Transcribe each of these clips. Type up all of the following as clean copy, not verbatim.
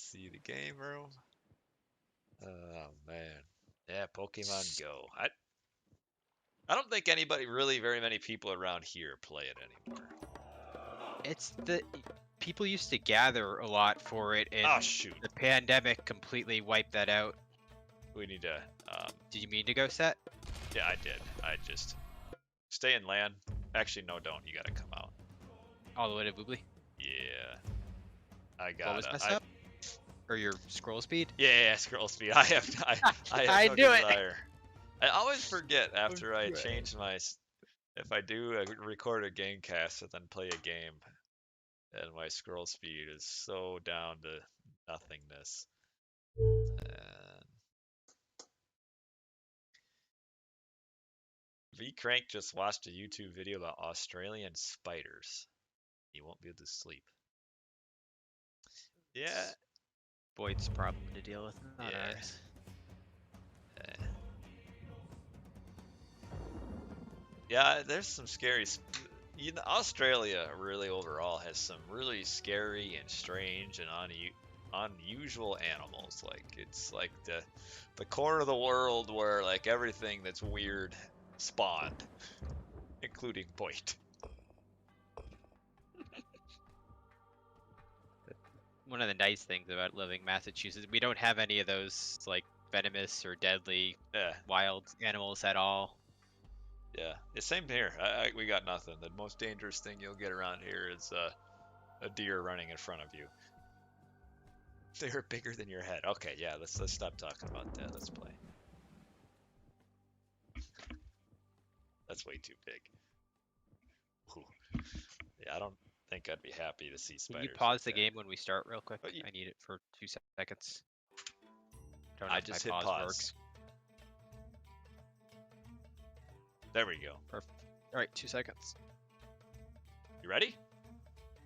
see the game room. Oh man. Yeah, Pokemon Go. I don't think anybody really very many people around here play it anymore. It's the people used to gather a lot for it, and Oh shoot. the pandemic completely wiped that out. We need to Did you mean to go set? yeah, I did. I just stay in land. Actually no, don't. You got to come out. All the way to Boobly? Yeah. I What was got messed up? Or your scroll speed? Yeah, scroll speed. I have I no knew it. desire. I always forget after I change my if I do record a game cast and then play a game, and my scroll speed is so down to nothingness. And V Crank just watched a YouTube video about Australian spiders. He won't be able to sleep. Yeah. Boyd's problem to deal with, not Yeah. ours. Yeah, there's some scary. You know, Australia really overall has some really scary and strange and unusual animals. Like it's like the corner of the world where like everything that's weird spawned, including Boyd. One of the nice things about living in Massachusetts, we don't have any of those like venomous or deadly wild animals at all. Yeah, same here. We got nothing. The most dangerous thing you'll get around here is a deer running in front of you. They're bigger than your head. Okay, yeah, let's stop talking about that. Let's play. That's way too big. Ooh. Yeah, I don't think I'd be happy to see spiders. Can you pause the game when we start real quick? I need it for 2 seconds. Don't know I if just my hit pause. works. There we go. Perfect. All right, 2 seconds. You ready?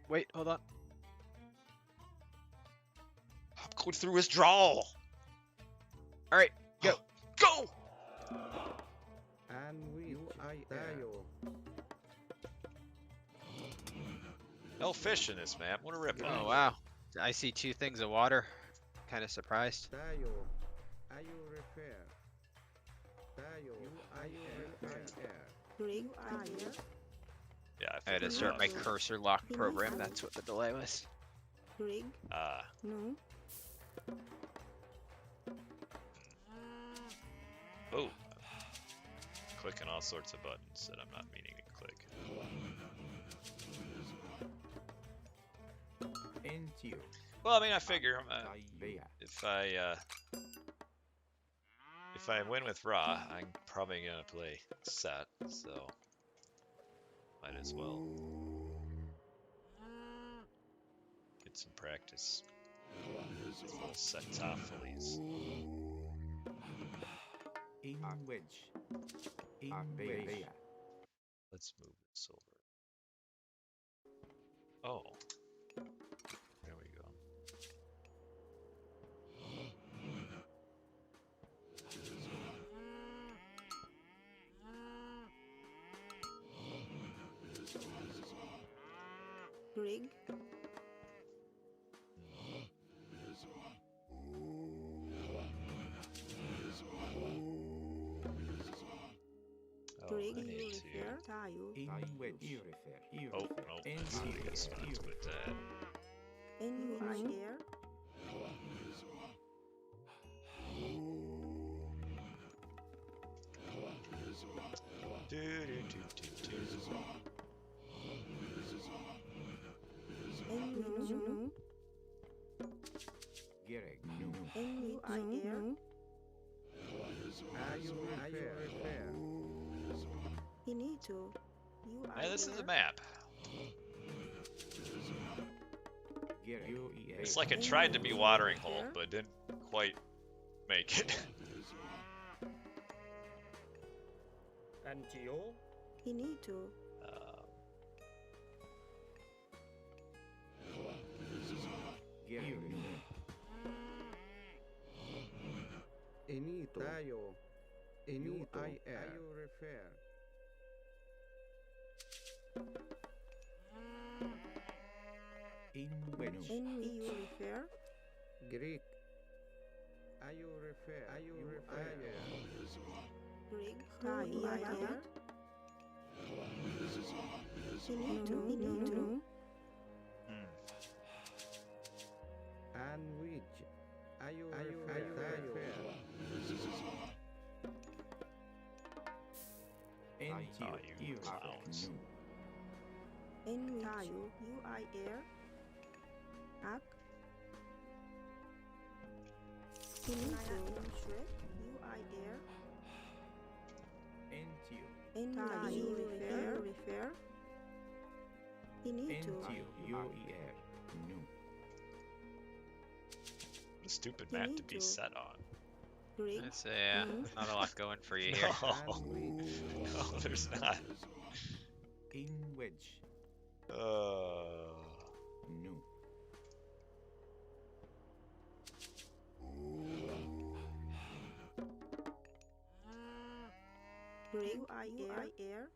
Wait, hold on. I'm going through withdrawal. All right, go. Go! And no fish in this map. What a rip. Oh, wow. I see 2 things of water. Kind of surprised. Yeah, I had to start my cursor lock program. That's what the delay was. No. Oh. Clicking all sorts of buttons that I'm not meaning to click. Well, I mean, I figure if I win with Ra, I'm probably gonna play set, so might as well get some practice. Set Toffolies. Let's move this over. Oh. There we go. Rig. I need to. Oh, no, that's not a good spot to put that. Hey, this is a map. It's like it tried to be watering hole, but didn't quite make it. Greek. Are you refer? Are you refer? Greek. Tiger. Finito. And which? Are you refer? Oh, you clowns. In which you are air. Ak. Finito. You are air. In which you refer. Finito. A stupid map to be set on. Greek. It's not a lot going for you here. No, there's not. In which? No. Greek. You are air.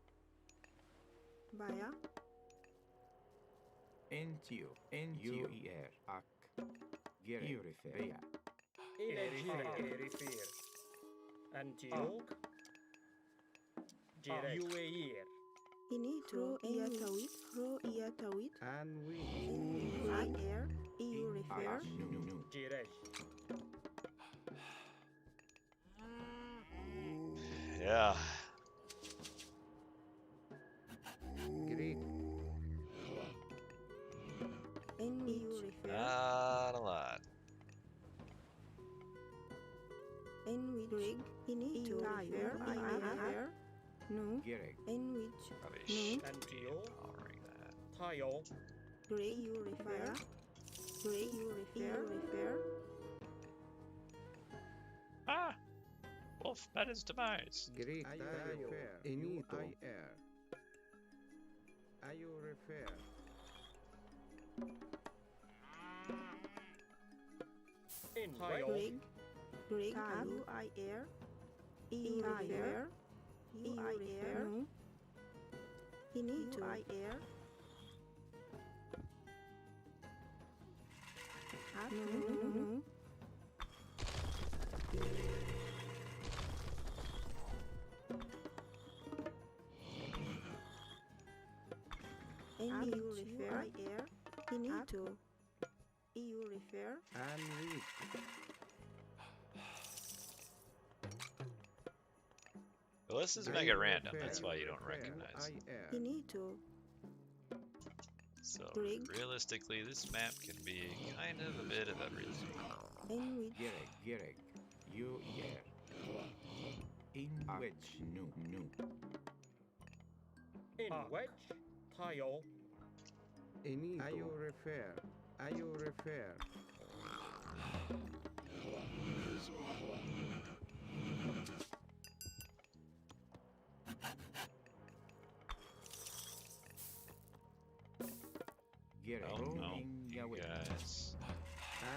Baya. Entio. UER. Ak. Gere. Bea. Erifir. Antioch. UAR. Finito. Iatawit. And we. You are air. You refer. No. Jirej. Yeah. Greek. In which you refer. Not a lot. In which Greek. Finito. Refer. No. Gere. In which Rubbish. Antioch. I'll ring that. Tile. Greek. You refer. Greek. You refer. Ah! Wolf met his demise. Greek. Are you refer? Inito. Are you refer? In Greek. Greek. You are air. You refer. You are air. No. Finito. You are air. No. And you refer. Air. Finito. You refer. And we. Well, this is Megarandom, that's why you don't recognize. Finito. So, Greek. realistically, this map can be kind of a bit of everything. In which Gere. UER. In which? No. In which? Tile. Inito. Are you refer? Gere. Oh no, you guys.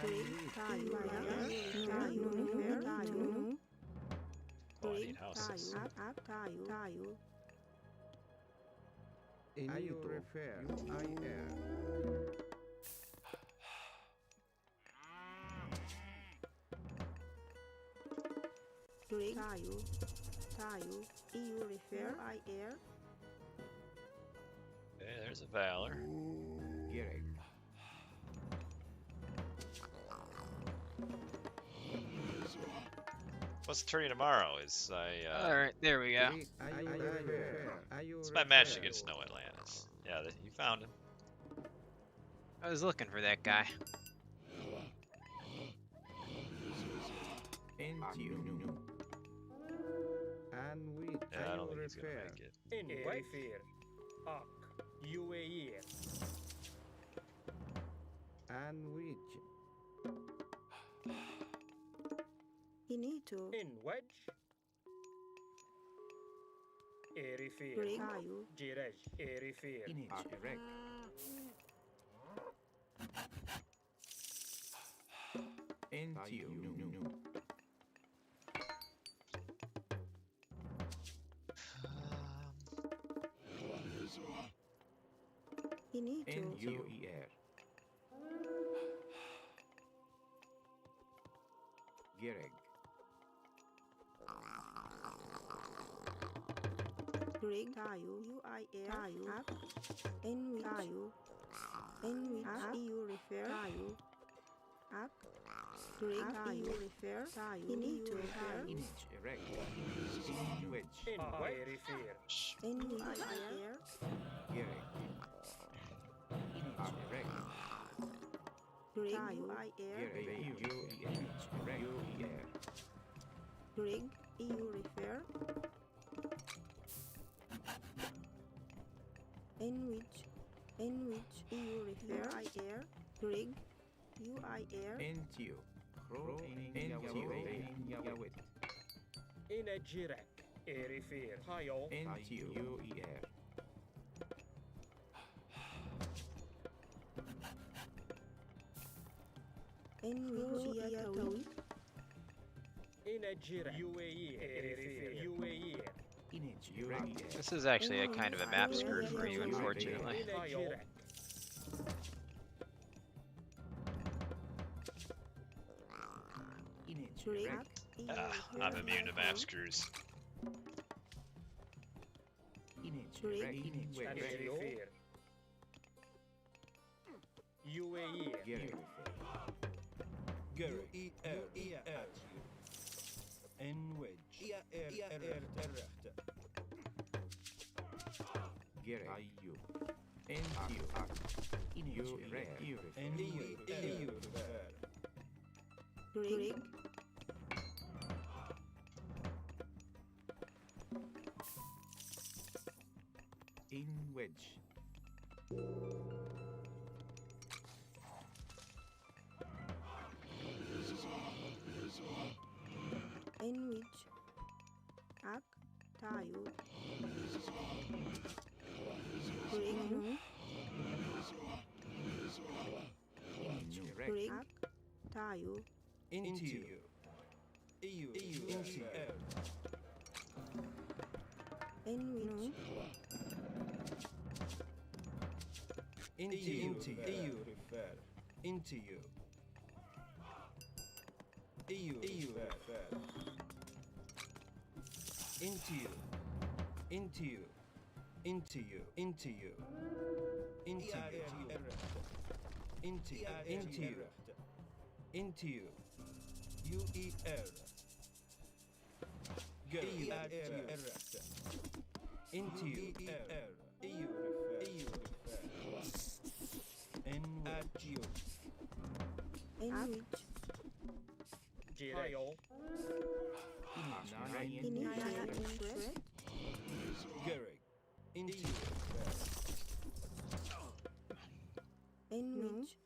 Greek. You are air. No. Finito. Oh, I need houses. Tayo. Are you refer? Greek. Tayo. You refer. I air. Okay, there's a Valor. Gere. What's the tourney tomorrow? Alright, there we go. It's my match against No Atlantis. Yeah, you found him. I was looking for that guy. Entio. And we. Yeah, I don't think he's gonna make it. In Erifir. Ak. UAR. And which? Finito. In wedge. Erifir. Greek. Tayo. Jirej. Erifir. Correct. Entio. Finito. NUER. Gereg. Grig tayo UIR tayo up in tayo in EU refer tayo up Grig tayo refer tayo ini to refer Inch erect. In wedge. In wedge. in UIR Gereg. Inch erect. Grig UIR Gereg. Inch erect. UER. Grig EU refer in which EU refer UIR Grig UIR NTO. Crow NTO. Yawit. In a jirek. Erifir. Tayo. NTO. UER. in which Yatawit In a jirek. UAE. Erifir. UAE. Inch UER. This is actually a kind of a map screw for you, unfortunately. In a jirek. Inch Grig erect. EU I'm immune to map screws. Inch Grig. erect. Inch And wedge. Erifir. UAE. Gereg. Gerek, UER, en wedge, rechter, Gereg. IU. NTO. Inch erect. en EU, Grig In wedge. in which ak tayo Grig Inch erect. Grig ak tayo into you, EU, into air, in which into you, EU, refer, into you, EU, refer, into you, into you, into you, into you, into you, into you, into you, into you, UER, go, into you, EU, refer, N at you, in which Jirek. in interest Gerek, into you, in which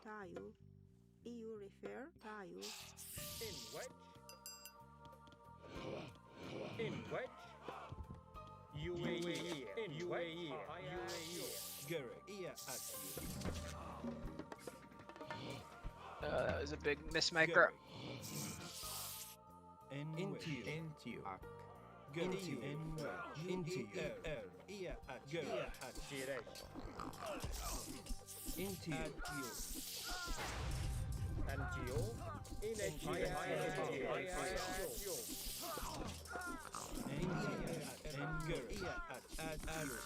tayo EU refer tayo In wedge. In wedge. UAE. In UAE. UAE. Gerek, at you, That was a big miss micro. into you, NTO. into you, into you, at Jirek. into you, And Geo. In a Jirek. at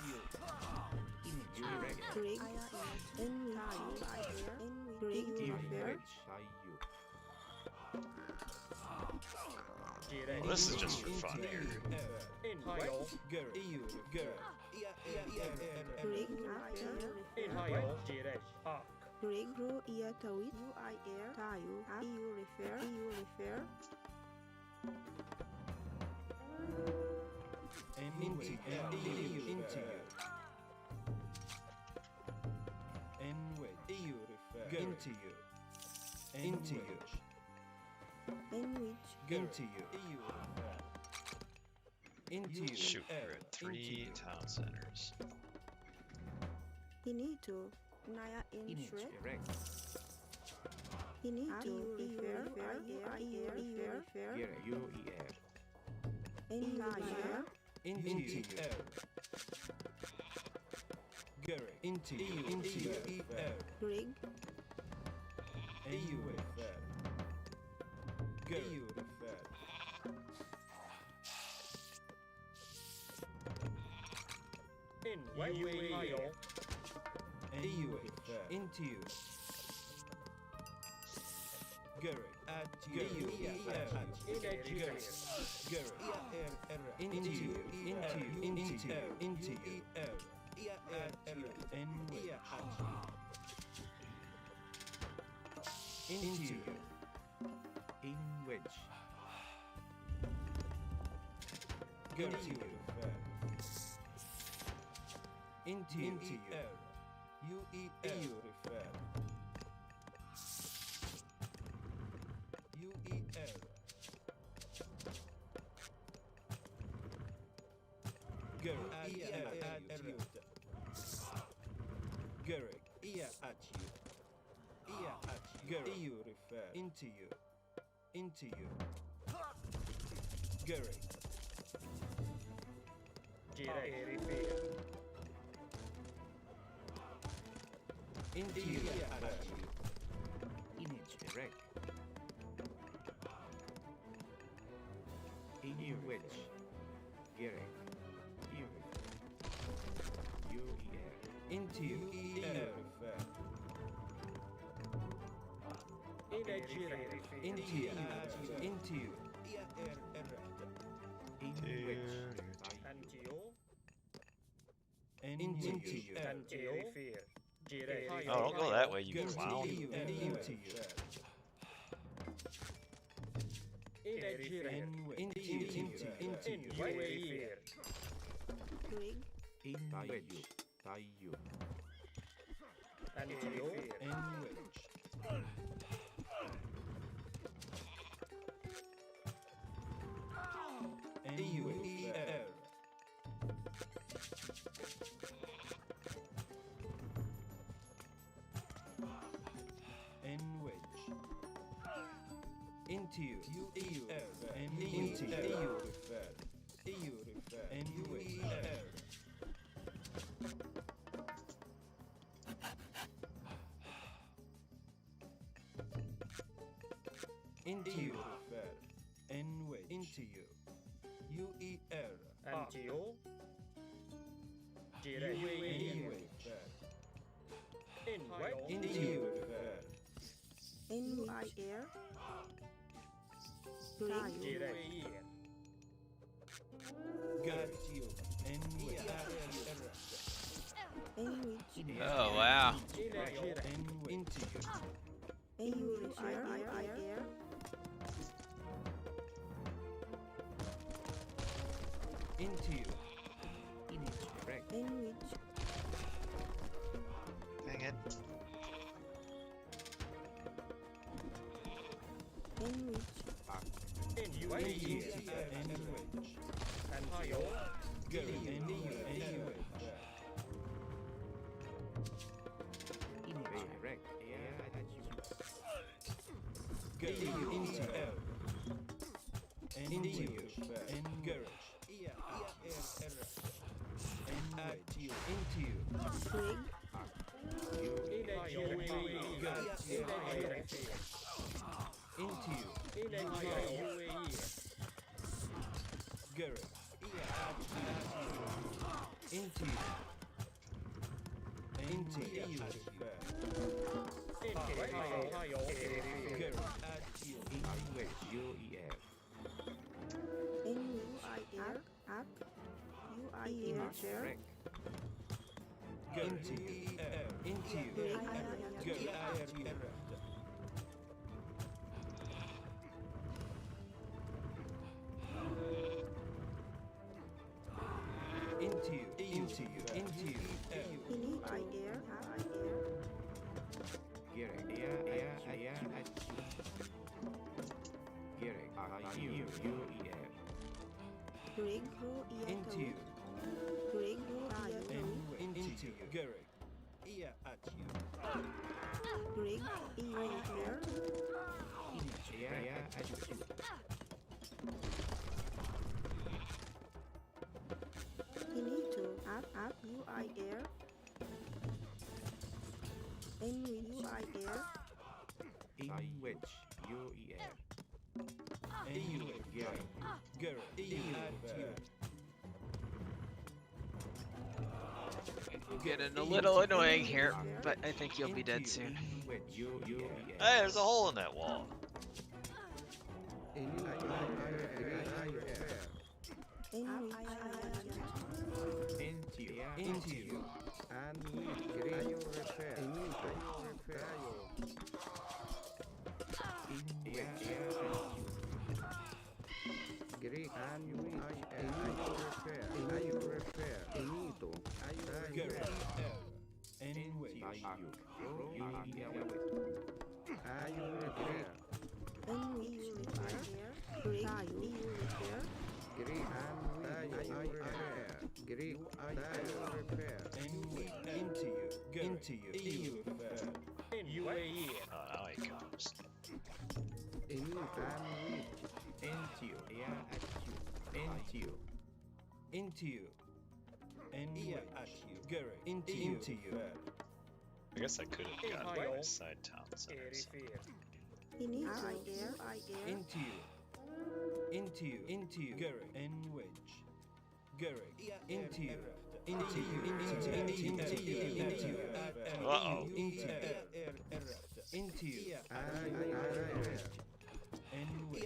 you, Inch erect. Grig in tayo in Grig In refer wedge. IU. Jirek. Well, this is just for fun here. In Tayo. Gerek, Grig In Tayo. Jirek. Ak. Grig ro iya tawit UIR tayo EU refer into you, EU refer, into you, into you, in which into you, EU refer, into you, Shoot, we're at 3 town centers. Hinito Naya Inch interest erect. Hinito refer refer Gereg. UER. in tayo into you, Gerek, into you, EU refer, Grig EU refer, EU refer. In UAE. EU refer. Into you. Gary. At you. In Nigeria. Into you. Into you. Into you. In which? Go to you. Into you. EU refer. UEL. Go at you. Gary. At you. Gary. EU refer. Into you. Gary. Into you. At you. Image direct. In which? Gary. UEL. Into you. Refer. In Nigeria. Into you. In which? Antio. Into you. Antio. Oh, don't go that way, you clown. Into you. In Nigeria. Into you. In UAE. Rig, In which? Antio. In which? UEL. In which? Into you. UEL. Into you. EU refer. In which? Into you. In which? Into you. UEL. Antio. UAE. In what? Into you. NUIR, Rig, UAE. Got you. In which? NUIR, Oh wow. In Nigeria. Into you. NUIR, Into you. Image direct. NUIR, Dang it. NUIR, In UAE. Antio. Go. Image direct. Go. Into L. Into you. And garage. And at you. Into you. Rig, In Nigeria. In Nigeria. Into you. In Nigeria. UAE. Garage. Into you. Into you. In Ohio. Garage. At you. In which UEF. NUIR, Up, UIR, Share, Into you. Into you. Rig, Go. At you. Into you. Into you. Into you. NUIR, Rig, Into you. Rig, Into you. Garrick. At you. Rig, UIR, Inito, Up, UIR, NUIR, In which UEF. EU refer. Gary. EU refer. Getting a little annoying here, but I think you'll be dead soon. Hey, there's a hole in that wall. Into. And we repair. Greek and we repair. Enito. Gary. Anyway. Greek Into you. Into you. EU refer. UAE. Oh, now he comes. Into you. Into you. And at you. Gary. Into you. I guess I could have gotten by side town centers. Into you. Into you. Into you. Gary. And wedge. Gary. Into you. Into you. Into you. Into you. Into you. Uh-oh. Into you. Into you. And wedge.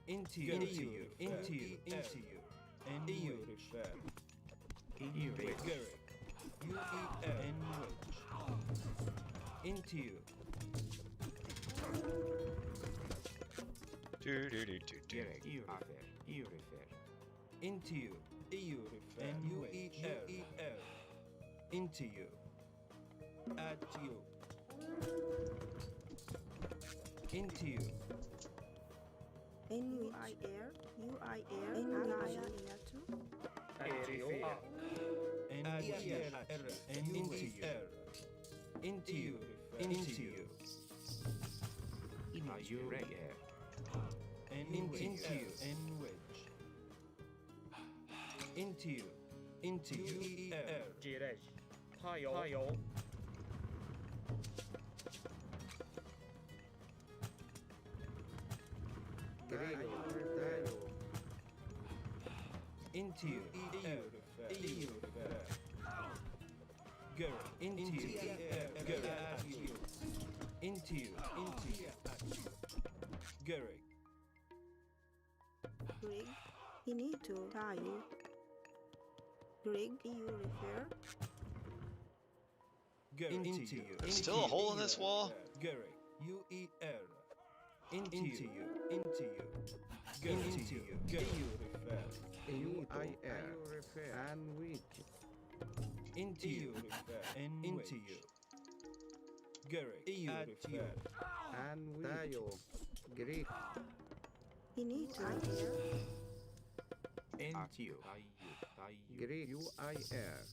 Into you. Into you. Into you. Into you. And EU refer. Gary. UER and wedge. Into you. Into you. EU refer. And UER. Into you. At you. Into you. NUIR, UIR, And into you. Into you. Into you. And into you. And wedge. Into you. Into you. Gires. Tayo. Into you. EU refer. Girl. Into you. Girl. At you. Into you. Into you. At you. Gary. Greg, you need to tayo. Greg, EU refer. Gary. Into you. There's still a hole in this wall? Gary. UER. Into you. Into you. Gary. Into you. EU refer. UIR and which Into you. And into you. Gary. EU refer. and which Greek You need to tayo. Into you. Greek UIR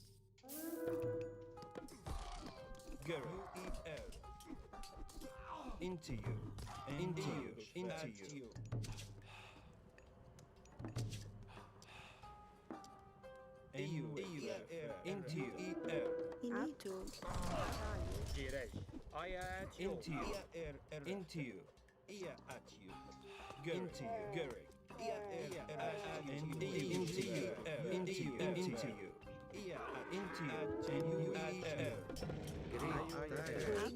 Gary. UER. Into you. And into you. Into you. EU. Into you. You need to tayo. Gires. Into you. Into you. At you. Gary. Into you. Gary. And into you. Into you. Into you. Into you. And Greg,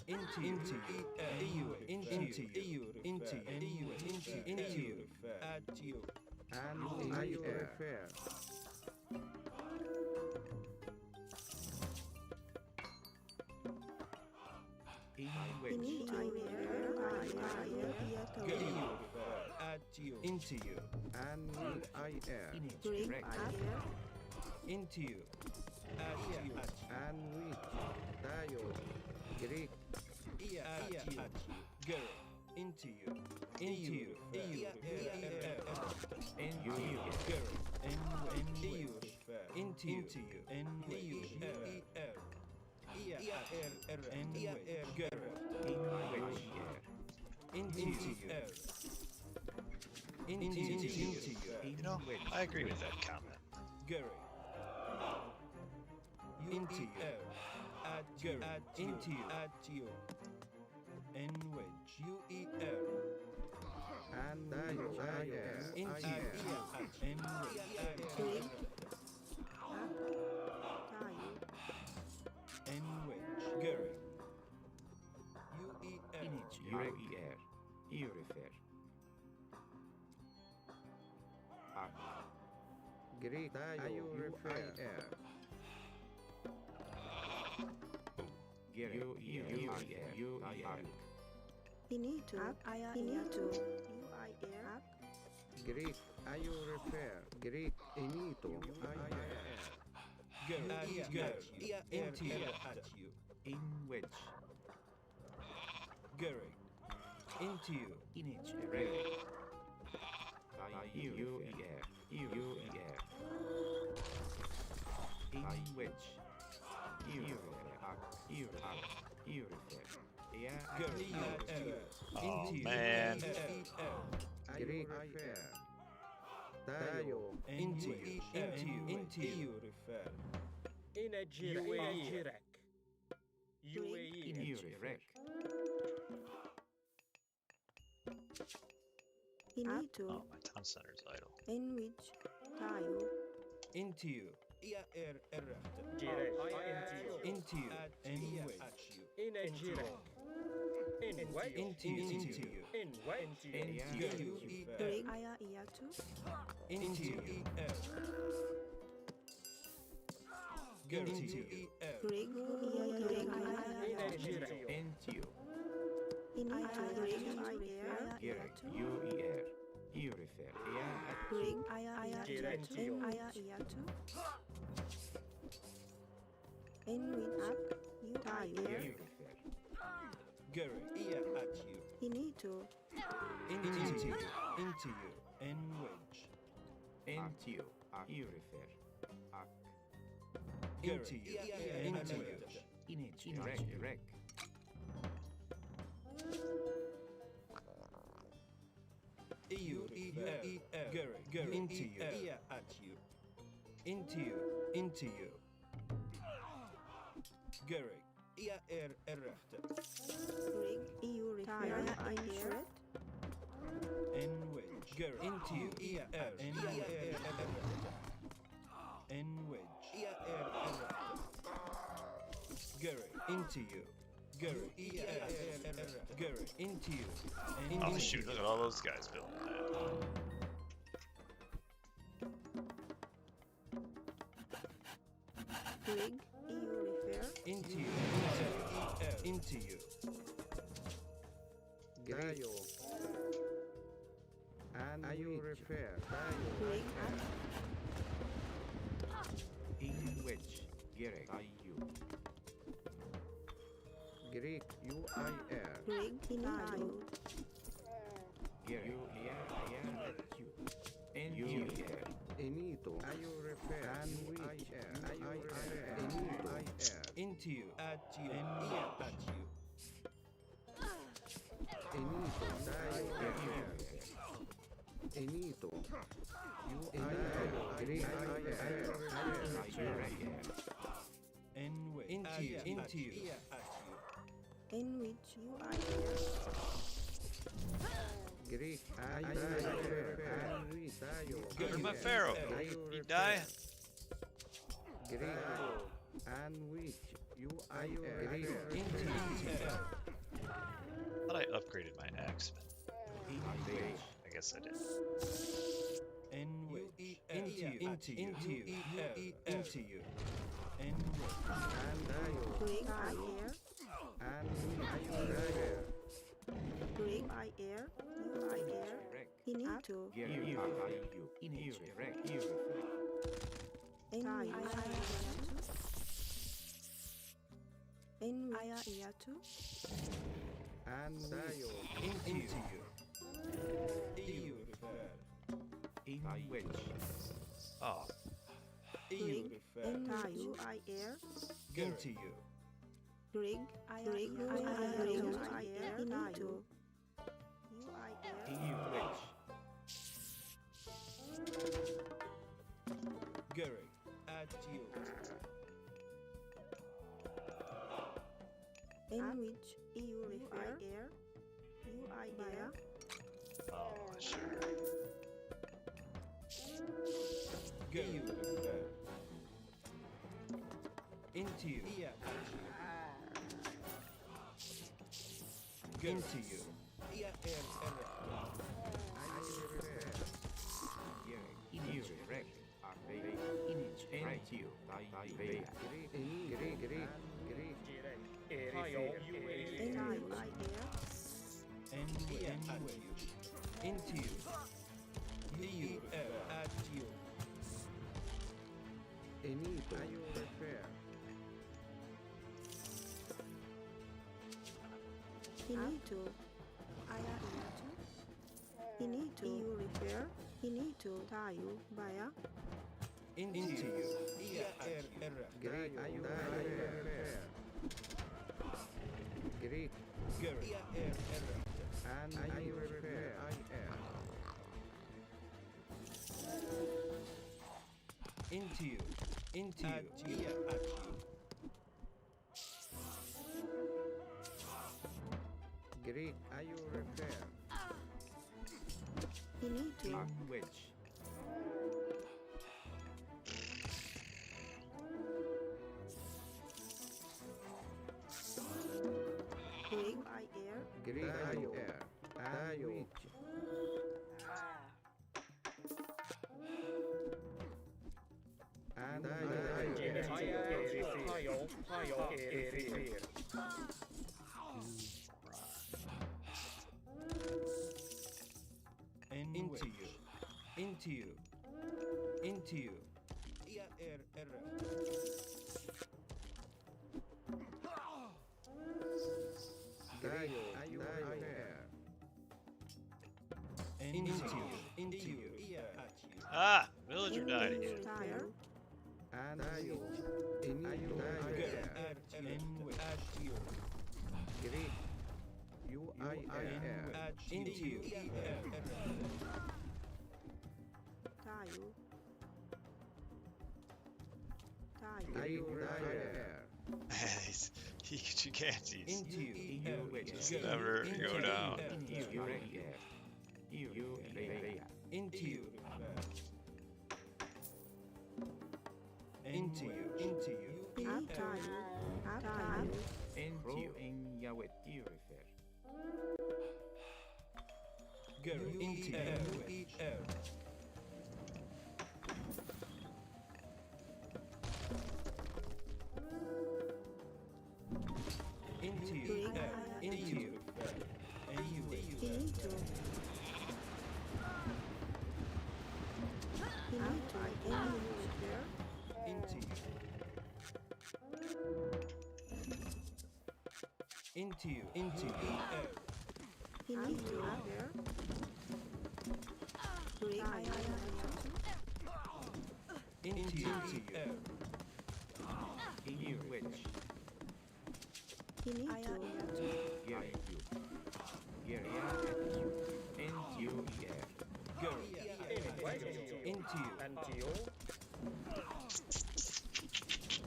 into you. EU. Into you. Into you. Into you. At you. and I refer you need to Gary. At you. Into you. and UIR Greg, Into you. At you. and which Tayo Greek At you. Gary. Into you. Into you. EU. Into you. Gary. And EU. Into you. And EU. And Gary. Into you. Into you. You know, I agree with that comment. Gary. into you. Add you. Add into you. Add you. In which UER. And tayo ay Into you. In which. Trig. Tayo. In which. Gary. UER. UER. Urifer. Greek tayo UIR. UER. Inito. Inito. UIR. Greek ayo refer. Greek inito. Gary. Into you. At you. In which. Gary. Into you. Inich array. UER. UER. In which. Gary. Oh, Into you. man. Greek refer. Tayo. Into you. Into you. Refer. UAE. Irek. Inito. Oh, my town center's idle. In which. Tayo. Into you. Into you. In which. Into you. Into you. Trig. Aya iatu. Into you. Into you. Trig. Trig. Aya. Into you. Inito. Trig. Aya iatu. UER. Urifer. Trig. Aya iatu. Aya iatu. In which. Tayo. Gary. At you. Inito. Into you. Into you. In which. Into you. Urifer. Into you. Into which. Inich. Irek. Gary. Into you. At you. Into you. Into you. Gary. Trig. EU refer. Tayo. In which. Gary. Into you. In which. Gary. Into you. Gary. Gary. Into you. Oh, shoot, look at all those guys building that. Trig. EU refer. Into you. Into you. Tayo. And you refer. Trig. In which. Gerek. Greek UIR. Trig. Inito. Gerek. UIR. Enito. Ayo refer. And which. Enito. Into you. At you. At you. Enito. Tayo. Enito. UIR. Greek Into you. Into you. In which you are Greek Where's my pharaoh? He die? Greek and which you are Into you. Thought I upgraded my axe, but I guess I did. In which. Into you. Into you. Into you. In which. Trig. I air. and I Trig. I air. You I air. Inito. En aya iatu. and tayo Into you. EU. in which Oh, EU. En tayo I air. Into you. Trig. I air. Inito. You I air. in which Gary. At you. in which you refer air, you air, Oh, sure. Go. Into you. Go. Into you. Into you. You at you. Enable. Are you repair? Finito. Finito. You refer. Finito. Tayo. Baya. Into you. Great. Are you repair? Great. Gary. And are you repair? I am. Into you. Into you. At you. Great. Are you repair? Finito. Which? Big I air. Great. Are you air? Are you? And Into you. Into you. Into you. Great. Are you repair? Into you. Into you. At you. Ah, villager died again. Tire. And are you? Are you repair? At you. Great. You I air. Into you. Tayo. Are you repair? You can't see. Into you. Just never go down. Into you. Into you. Into you. Into you. Tayo. Tayo. Go into you. Into you. Into you. Finito. Finito. Into you. Into you. Into you. Finito. Big I Into you. Finito. Go. Into you.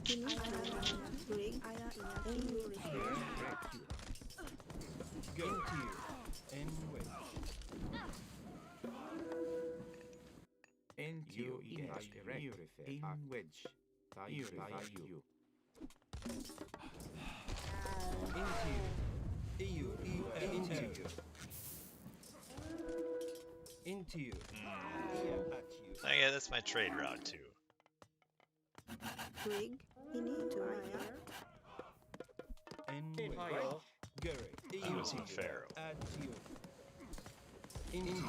Finito. Big I Go into you. In which? Into in which you. Into you. Into you. Into you. At you. Oh, yeah, that's my trade route too. Brig. Finito. In which? Gary. He was a pharaoh. At you. Into you.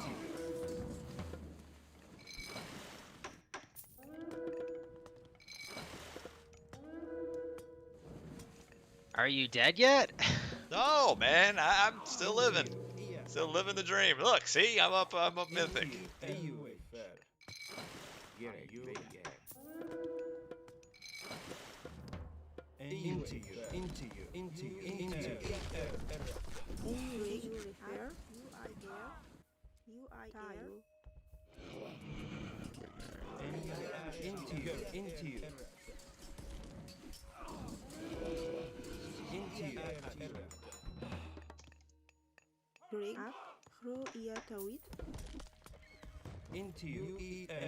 Are you dead yet? No, man, I'm still living. Still living the dream. Look, see, I'm up mythic. Into you. Into you. Into you. Into you. Into you. Brig. Repair. You I air. Into you. Into you. Into you. Grig. Gro ia tawit. Into you.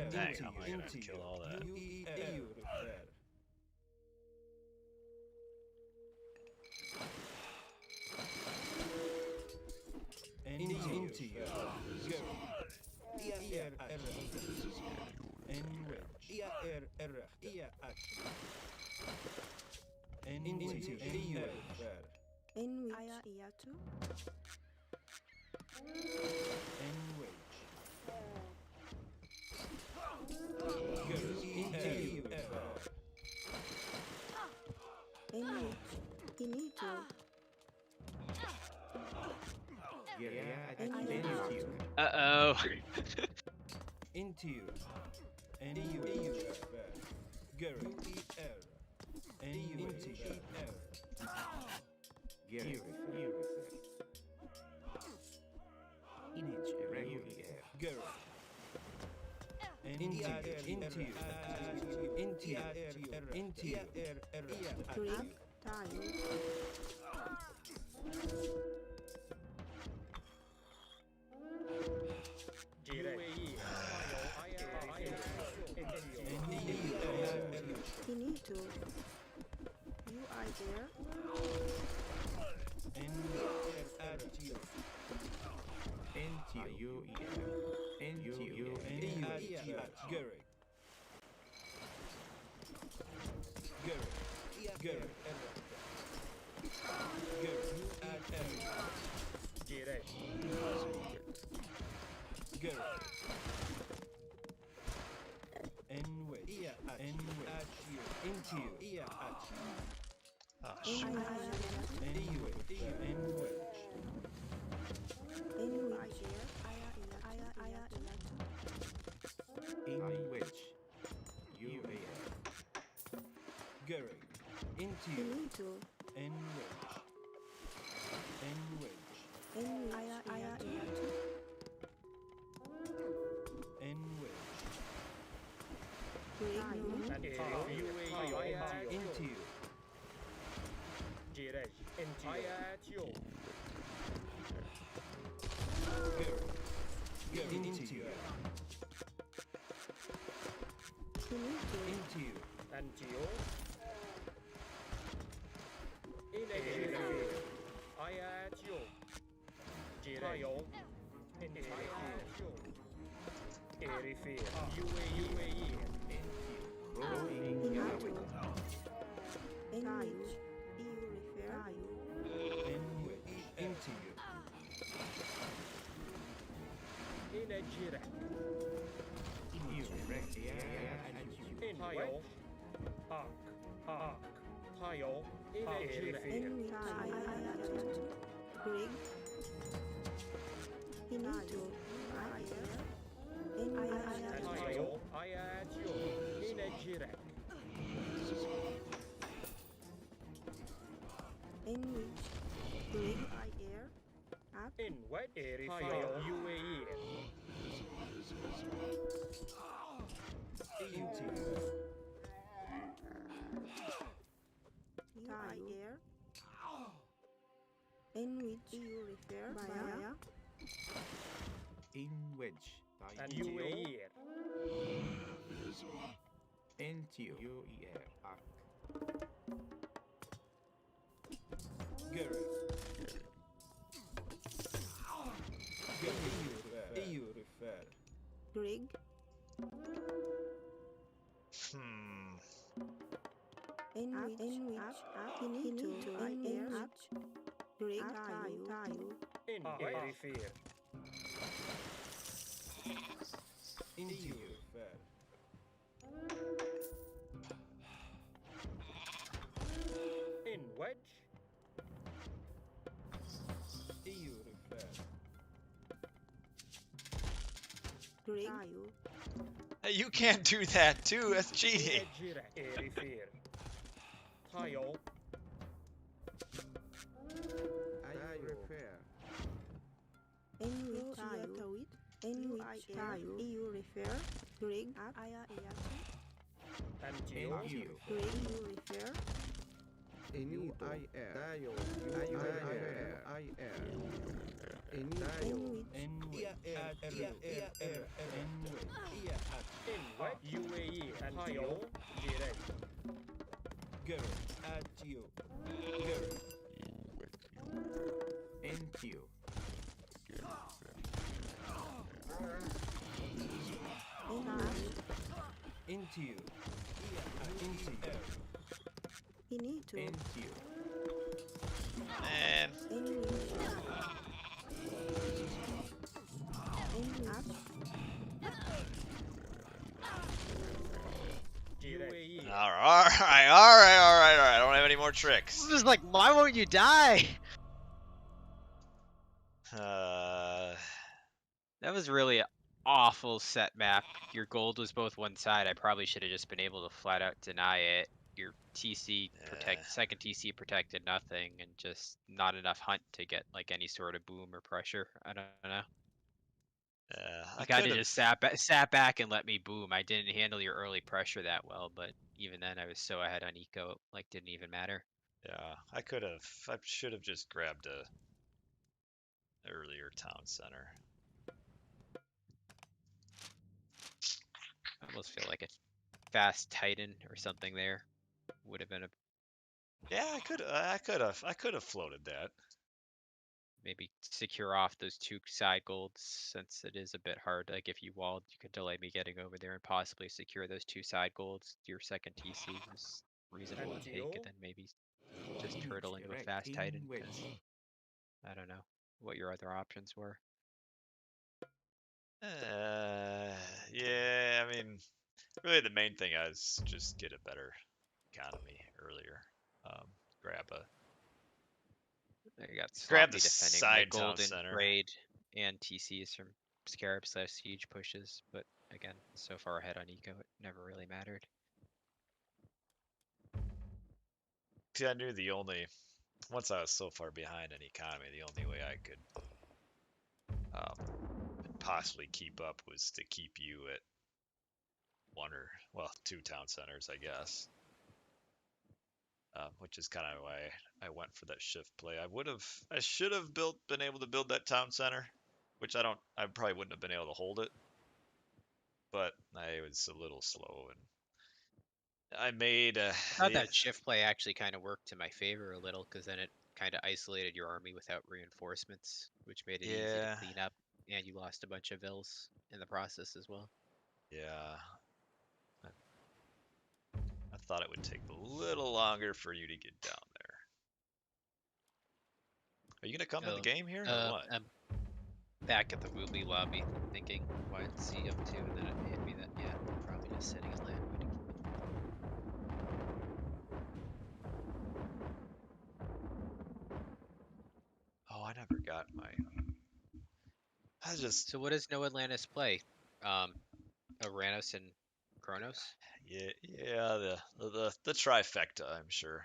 Dang, how am I gonna kill all that? Into you. En aya iatu. En inito. Uh-oh. Into you. Into you. Grig. Tayo. Finito. You are there. Oh, shit. Finito. En aya iatu. Into you. Into you. Into you. Into you. Grig. Finito. En which Grig I air. Up. In what area? UAE. Into you. You I air. In which you refer via In wedge. And UAE. Into UER. Arc. EU refer. Grig. In which Finito I air. Grig tayo. In area. Into you refer. In wedge. EU refer. Grig tayo. Hey, you can't do that too. That's cheating. Tayo. I repair. In which tayo. In which tayo. EU refer. Grig aya iatu. And NTU. Grig you refer. UIR. Tayo. UIR. In tayo. In In wedge. UAE and tayo. Direct. Garrett at you. Garrett. NQ. Into you. Into you. Finito. NQ. Man, UAE. all right. I don't have any more tricks. I'm just like, why won't you die? That was really an awful set map. Your gold was both one side. I probably should have just been able to flat out deny it. Your TC second TC protected nothing, and just not enough hunt to get like any sort of boom or pressure. I don't know. I You kind of could've- just sat back and let me boom. I didn't handle your early pressure that well, but even then I was so ahead on eco, it, like didn't even matter. Yeah, I should have just grabbed a earlier town center. I almost feel like a fast Titan or something there would have been a Yeah, I could have floated that. maybe secure off those two side golds, since it is a bit hard. Like if you walled, you could delay me getting over there and possibly secure those two side golds. Your second TC was reasonable to take, and then maybe just turtling with fast Titan. 'Cause I don't know what your other options were. Yeah, I mean, really the main thing is just get a better economy earlier. Grab You got Grab sloppy the defending side the town golden center. trade and TCs from Scarab / Siege pushes, but again, so far ahead on eco, it never really mattered. See, I knew once I was so far behind in economy, the only way I could possibly keep up was to keep you at two town centers, I guess. Which is kind of why I went for that shift play. I should have been able to build that town center, which I probably wouldn't have been able to hold it, but I was a little slow, and I made. I thought that shift play actually kind of worked to my favor a little, because then it kind of isolated your army without reinforcements, which made it easy to clean up, and you lost a bunch of vills in the process as well. Yeah. I thought it would take a little longer for you to get down there. Are you gonna come to the game here or what? I'm back at the Wooly lobby thinking, what's he up to? And then it hit me that, yeah, I'm probably just sitting in land waiting. Oh, I never got my. So what does No Atlantis play? Oranos and Kronos? Yeah, the trifecta, I'm sure.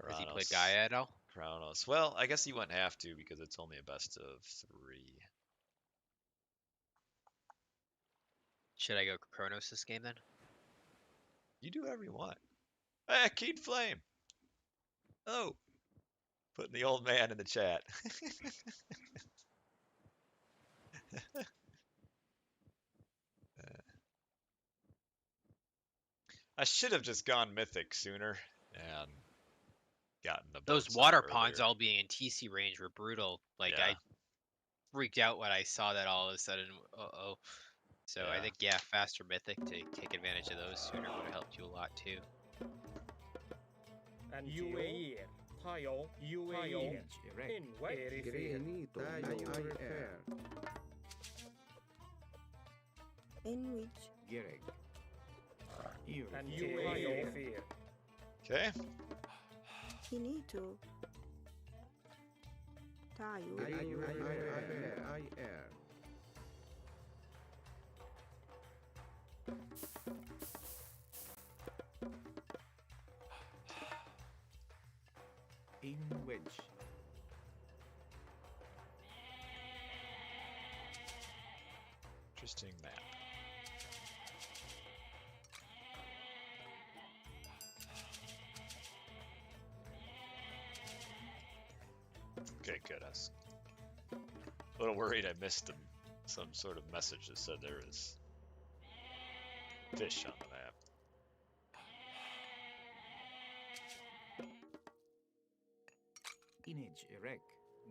Has he played Oranos, Gaia at all? Kronos. Well, I guess he wouldn't have to because it's only a best of 3. Should I go Kronos this game then? You do whatever you want. Hey, Keen Flame. Oh, putting the old man in the chat. I should have just gone Mythic sooner and gotten the Those boats water up ponds earlier. all being in TC range were brutal. Like Yeah. I freaked out when I saw that all of a sudden. So I think faster Mythic to take advantage of those sooner would have helped you a lot too. And UAE. Tayo. UAE. In wedge. Finito. Tayo. Repair. In which Gereg. And UAE. Okay. finito. Tayo. I air. In wedge. Interesting map. Okay, good. A little worried I missed some sort of message that said there is fish on the map. Image erect.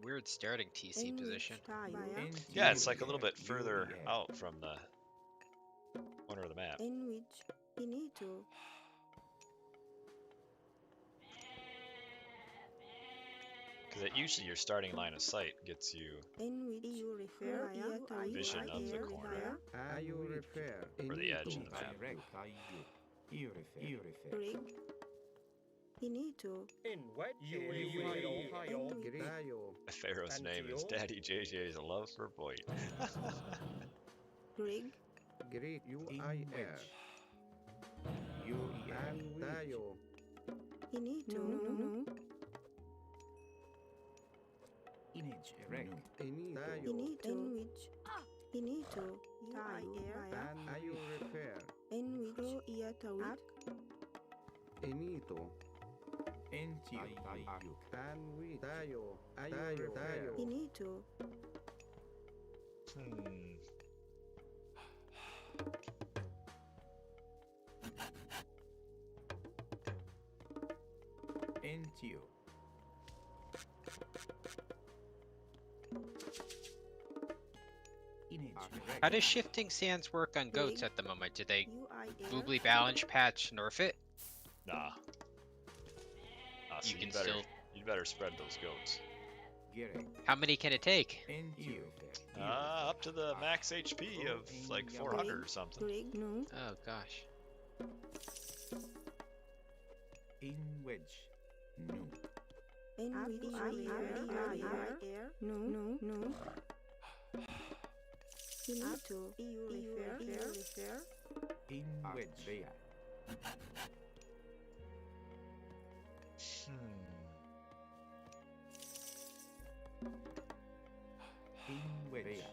Weird starting TC position. Yeah, it's like a little bit further out from the corner of the map. In which finito. Because usually your starting line of sight gets you In which you refer vision of the corner You refer. or the edge of the map. Rig. Finito. In what area? Tayo. The Pharaoh's name is Daddy JJ's love for Boyd. Rig. Greek. UIR. And tayo. Finito. No. Image erect. Tayo. Finito. In which finito. And you refer. In which iatawid. Inito. Entio. And we. Tayo. You refer. Finito. Entio. Image erect. How does shifting sands work on goats at the moment? Did they UIR. boobly balance patch nerf it? Nah. So You can better, still- you'd better spread those goats. Gerek. How many can it take? Entio. Up to the max HP of like 400 or something. Rig. No. Oh gosh. In wedge. No. In which iatawid. No. Finito. You refer. In wedge. Bea. In wedge.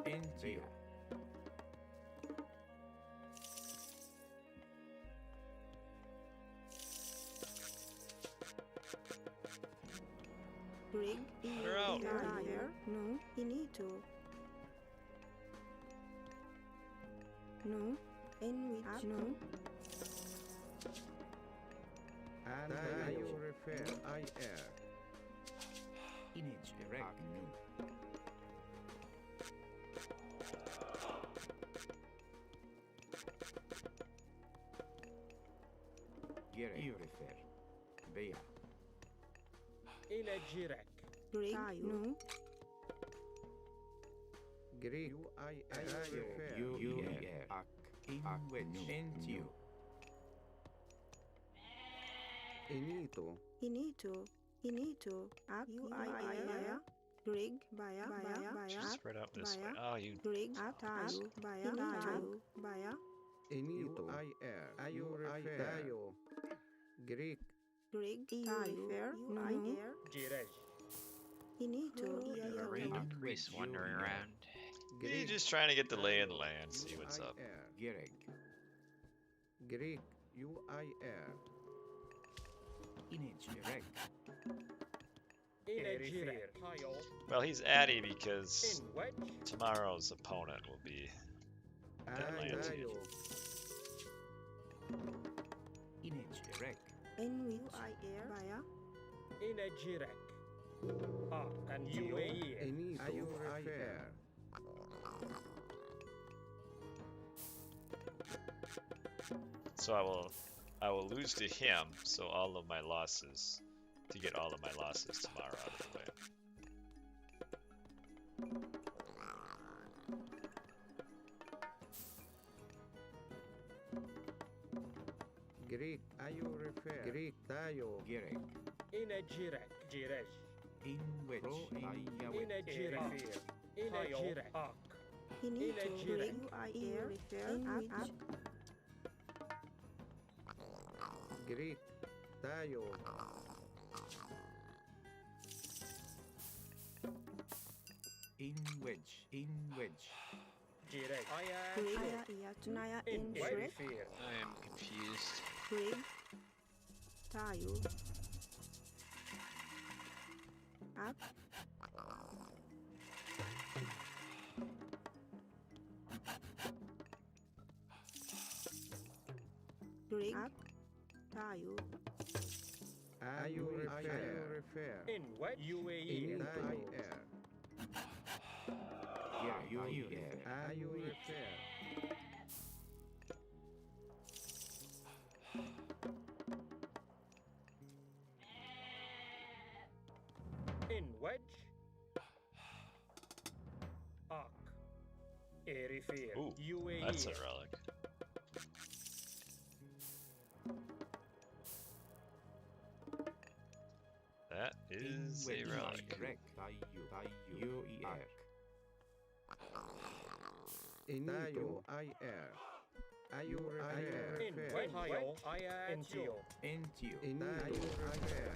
Entio. Rig. Let her out. No. Finito. No. In which no. And tayo refer. IR. Image erect. No. Gerek. You refer. Bea. In a jirek. Rig. No. Greek. UIR refer. UER. Ak. In wedge. Entio. Inito. Finito. Ak. UIR. Rig. Baya. Should spread out this way. Oh, you. Rig. Tayo. Baya. Inito. IR. You refer. Tayo. Greek. Rig. Tayo. No. Jirej. Finito. Random race wandering around. You're just trying to get the lay of the land, see what's up. Gerek. Greek. UIR. Image erect. In a jirek. Tayo. Well, he's Addy because In wedge. tomorrow's opponent will be Deadlands. Tayo. Image erect. In which Baya. In a jirek. And UAE. Inito. You refer. So I will lose to him, so all of my losses, to get all of my losses tomorrow out of the way. Greek. You refer. Greek. Tayo. Gerek. In a jirek. Jirej. In wedge. In a jirek. In a jirek. Finito. Rig. UIR. In which Greek. Tayo. In wedge. In wedge. Jirej. Naya In in Shrek. fear. I am confused. Rig. Tayo. Up. Grig. Ak. Tayo. Ayu refer. In wedge. UAE. Tayo. Ayu refer. In wedge. Arc. Erifir. Ooh, UAE. that's a relic. That is a relic. Correct. Tayo. Inito IR. Ayu In refer. wedge. Tayo. Intio. Entio. Inito IR.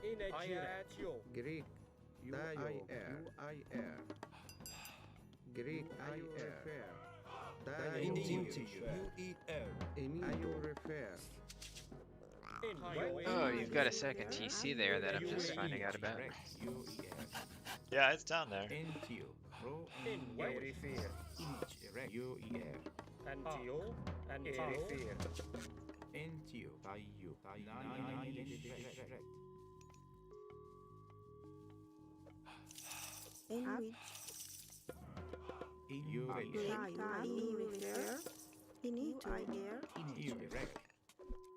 In Ejiro. Greek UIR. Greek Ayu refer. Tayo. Inito refer. In Oh, wedge. you've got a second TC there that I'm just finding out about. Yeah, it's down there. Entio. Pro In wedge. Erifir. image erect. UER. Antio. And Erifir. Entio. Tayo. Nine erect. In which. In Grig. Tayo. Refer. Inito. IR. image erect.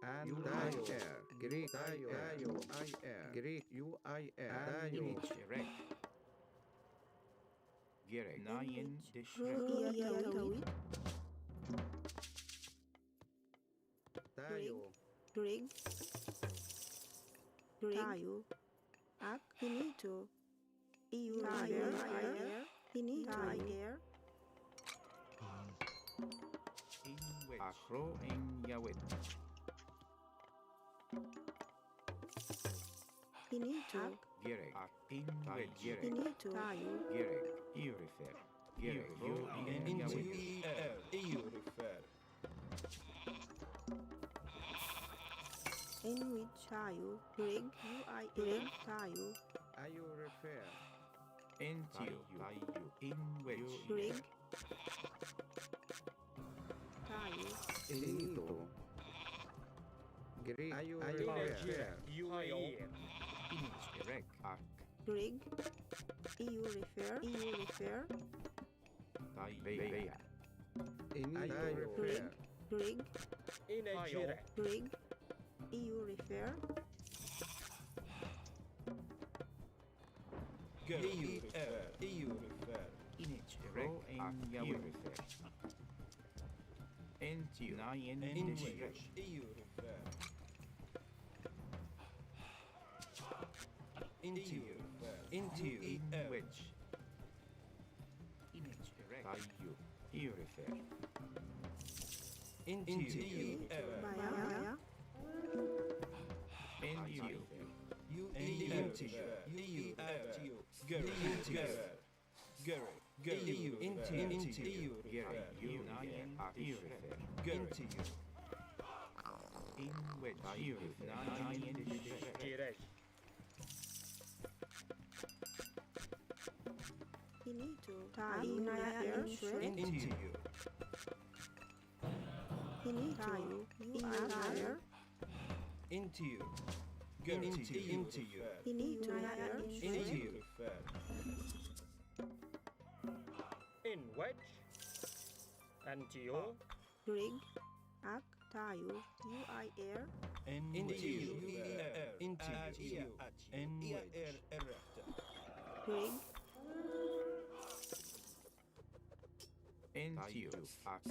And IR. Greek Tayo. IR. Greek UIR. Tayo. Image erect. Gerek. Nine dish. Ro. Tawid. Tayo. Grig. Tayo. Ak. Inito. EU. Refer. IR. Inito. IR. In wedge. Acro in Yawit. Inito. Gerek. In wedge. Gerek. Inito. Tayo. Gerek. Irifer. Gerek. In Yawit. In which tayo. Grig. UIR. Tayo. Ayu refer. Entio. Tayo. In wedge. Grig. Tayo. Inito. Greek Ayu In refer. Ejiro. UAE. Image erect. Arc. Grig. EU. Refer. EU. Refer. Veya. Inito Ayu refer. Grig. In Ejiro. Grig. EU. Refer. Image erect. In Yawit. Entio. Nine dish. In wedge. Image erect. Tayo. Irifer. Maya. Entio. Gerek. Nine Irifer. In wedge. Irifer. Nine dish. Girek. Inito. Tayo. Naya. Inito. Inito. UIR. Inito. Naya. In wedge. Antio. Grig. Ak. Tayo. UIR. Grig. Entio. Arc.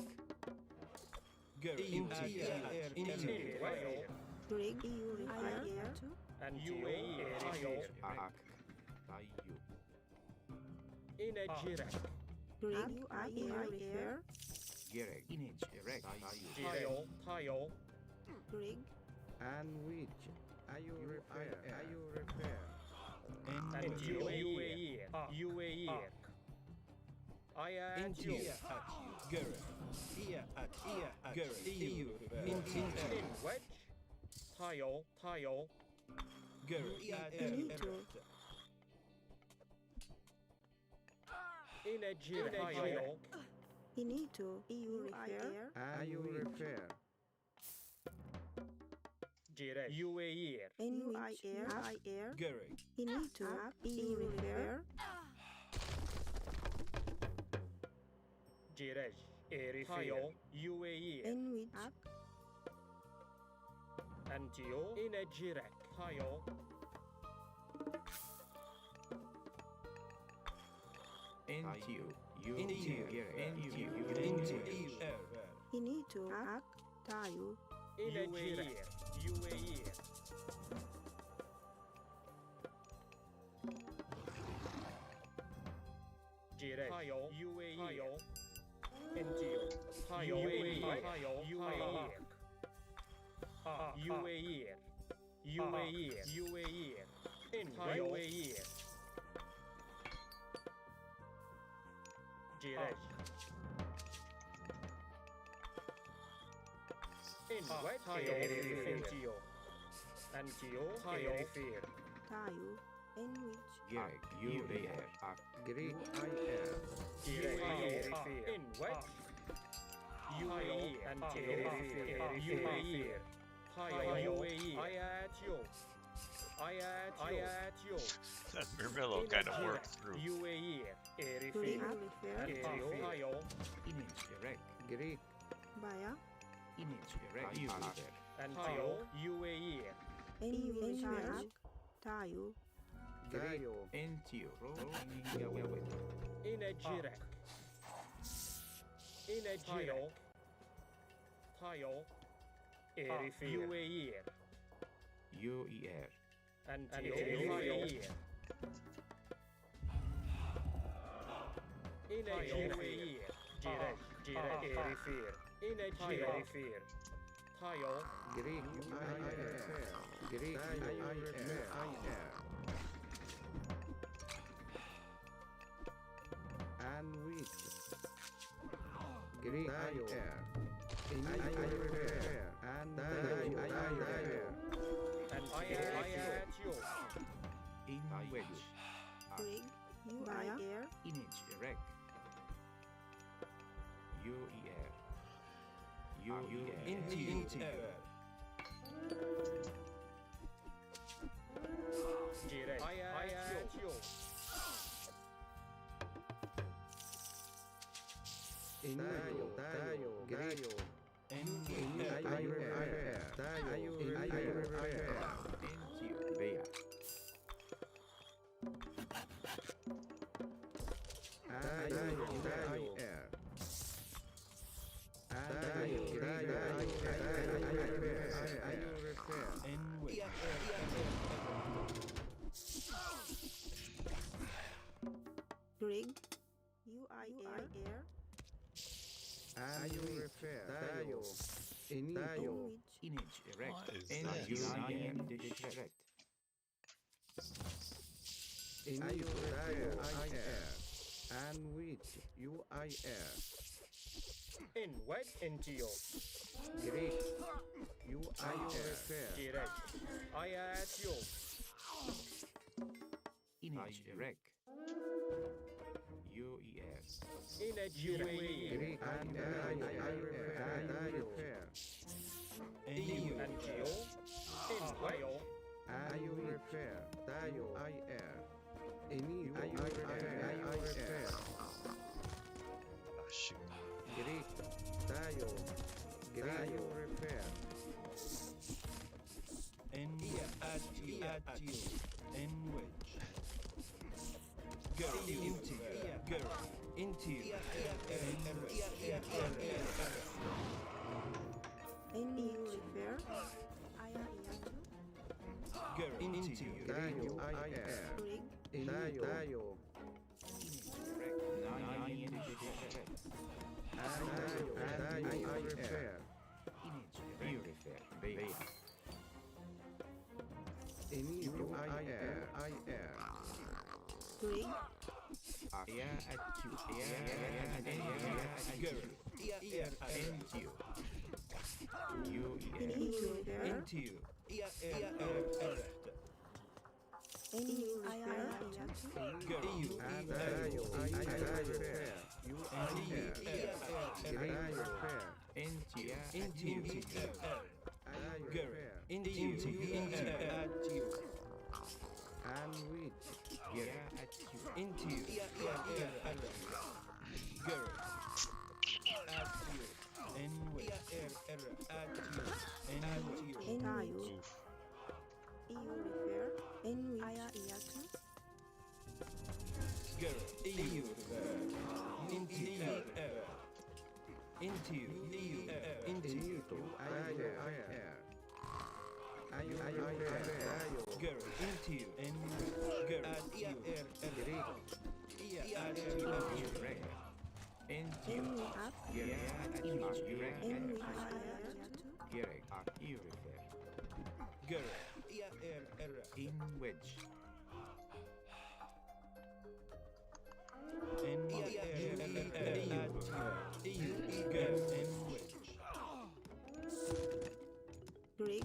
In Wales. Grig. EU. Refer. And UAE. Tayo. Arc. Tayo. In Ejiro. Grig. UIR. Refer. Gerek. Image erect. Tayo. Tayo. Grig. And which Ayu refer. Ayu refer. And UAE. UAE. Antio. In wedge. Tayo. Inito. In Ejiro. Tayo. Inito. EU. Refer. Ayu refer. Jiresh. UAER. NUIR. Gerek. Inito. EU refer. Jiresh. Erifir. UAER. Enwich. Antio. Inejirek. Hayo. Into you. Into. Into. Inito. Ak. Tayo. Inejirek. UAER. Jiresh. Hayo. UAER. Hayo. Intio. Hayo. UAER. Hayo. UAER. UAER. UAER. UAER. In UAER. Jiresh. In what? Antio. Antio. Erifir. Tayo. Enwich. Gerek. UAR. Greek IR. Erifir. In what? UAER. Antio. UAER. UAER. I at you. I at you. That Murmillo kind of worked through. UAER. Greg Erifir. refer. Hayo. Image Gerek. Greek Baya. image Gerek. Antio. UAER. Enwich. Ak. Tayo. Greek Entio. Yahweh. Inejirek. Inejirek. Hayo. Erifir. UAER. UER. Antio. UAER. Inejirek. Jirek. Jirek. Erifir. Inejirek. Hayo. Greek IR. Greek IR. And with Greek IR. In IR. And IR. And I at you. In which Greg. UIR. image erect. UER. UER. Into. Jirek. I at you. In Tayo. Greek. In IR. Tayo. In IR. Into Bea. Greg. UIR. Tayo. Enwich. Image erect. What is And that? UIN direct. In IR. And with UIR. In what? Intio. Greek. UIR. Jirek. I at you. Image erect. UER. Inejirek. Greek IR. Antio. In Hayo. Tayo. IR. Any IR. Oh, shoot. Greek. Tayo. Tayo repair. At you. In which. Go. Into. NU refer. IR. Go. Into. Tayo. IR. Greg. Tayo. Tayo repair. Purifier. Bea. Any IR. Greg. Inito refer. Into. NU IR. Go. Into. Into. repair? Into you. At you. And which? Into you. At you. Gary. At you. And which? At you. And which? Tayo. Oof. EU refer. In which aya iatu. Gary. EU. Into you. Into you. Into you. Inito. Ayo repair. Ayo repair. Gary. Into you. And Gary. At you. Greek. At you. In which up. In which aya iatu. Gary. In wedge. And Greg. In wedge. Greek.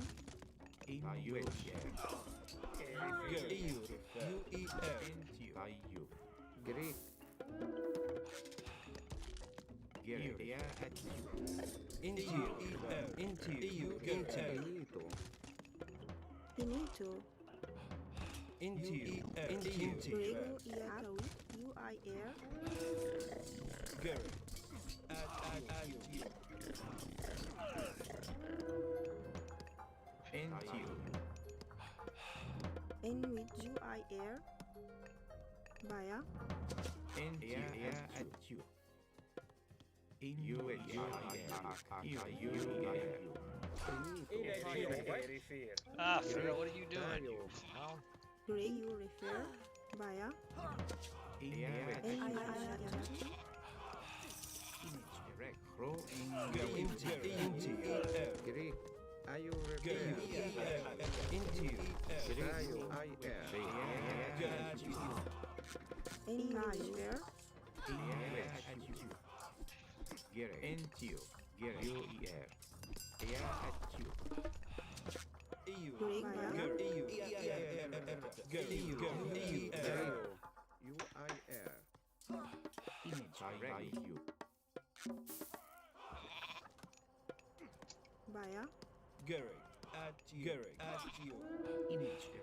Into Inito. Inito. Into Grego iatawit. UI air. Gary. At you. In which UI air. Baya. Ah, Fred, what are you doing? You clown? Greg you refer. Baya. In which iatu. Greek. Ayo repair. Into you. Ayo IR. In which air. Greg Baya. UIR. Baya. Gary. At you.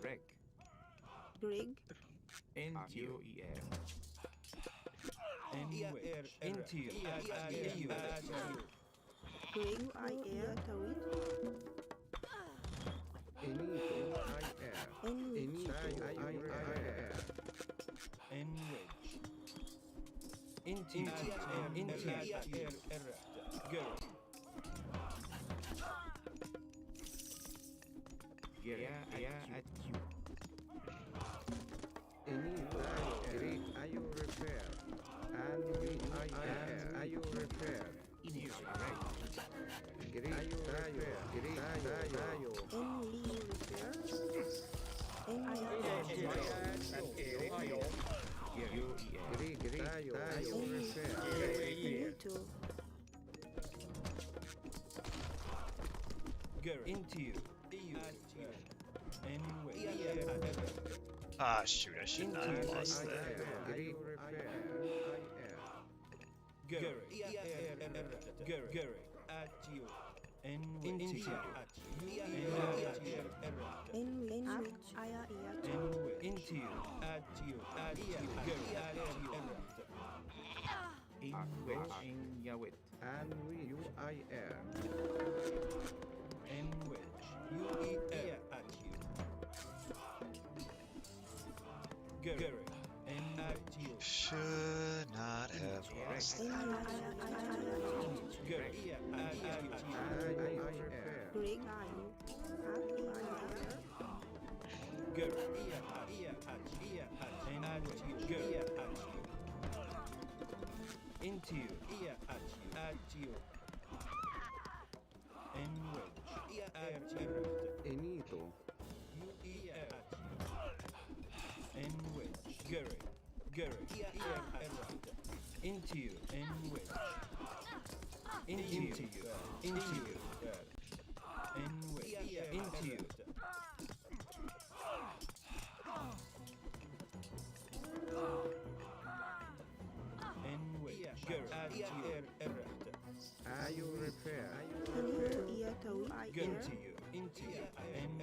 Greg. And which? Into you. At you. Greg UI air tawit. Inito IR. In which Inito IR. And which? Into you. Gary. Inito Greek. Ayo repair. And we IR. Ayo repair. Greek. Ayo repair. Greek. Ayo. in which refer. In which Greek. Ayo. Ayo repair. Inito. Gary. Into you. At you. And which? Ah, shoot, I should not have lost that. Greek repair. Gary. Gary. At you. And which? Into you. In which aya iatu. And which? Into you. At you. Gary. At you. And we UIR. And which? UER. At you. Gary. And at you. Should not have lost In that. which aya iatu. Gary. At you. IIR. Greg ayu. At iaya. Gary. And at you. Gary. At you. Into you. At you. And which? At you. Inito. And which? Gary. Into you. And which? Into you. And which? Into you. And which? Gary. At you. Ayo repair. Inito iatawit Go air. to you. into you, and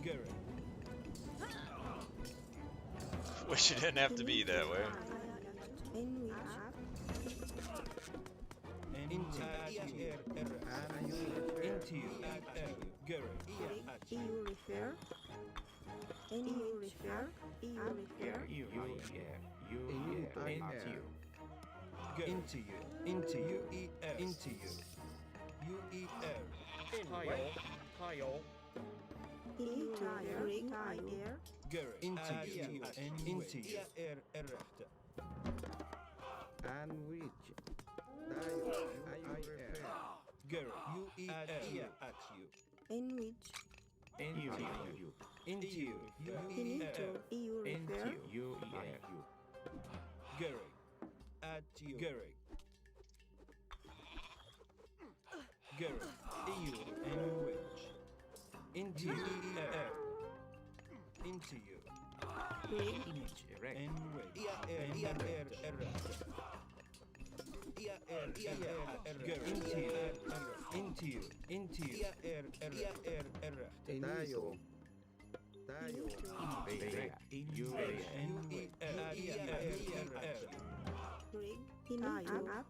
Gary. Wish it didn't have to be that way. And we have And into you, Gary. EU refer. And you refer. EU refer. Into you, into you, into you. UER. Tile. EU ring air. Gary. Into you, and into you. And which? Gary. UER. At you. And which Into you. Into you. Finito. EU refer. Gary. At you. Gary. Gary. EU and which. Into you. Into you. Ring. And which. And Gary. Into you. Into you. Tayo. Ring. Tayo. Up.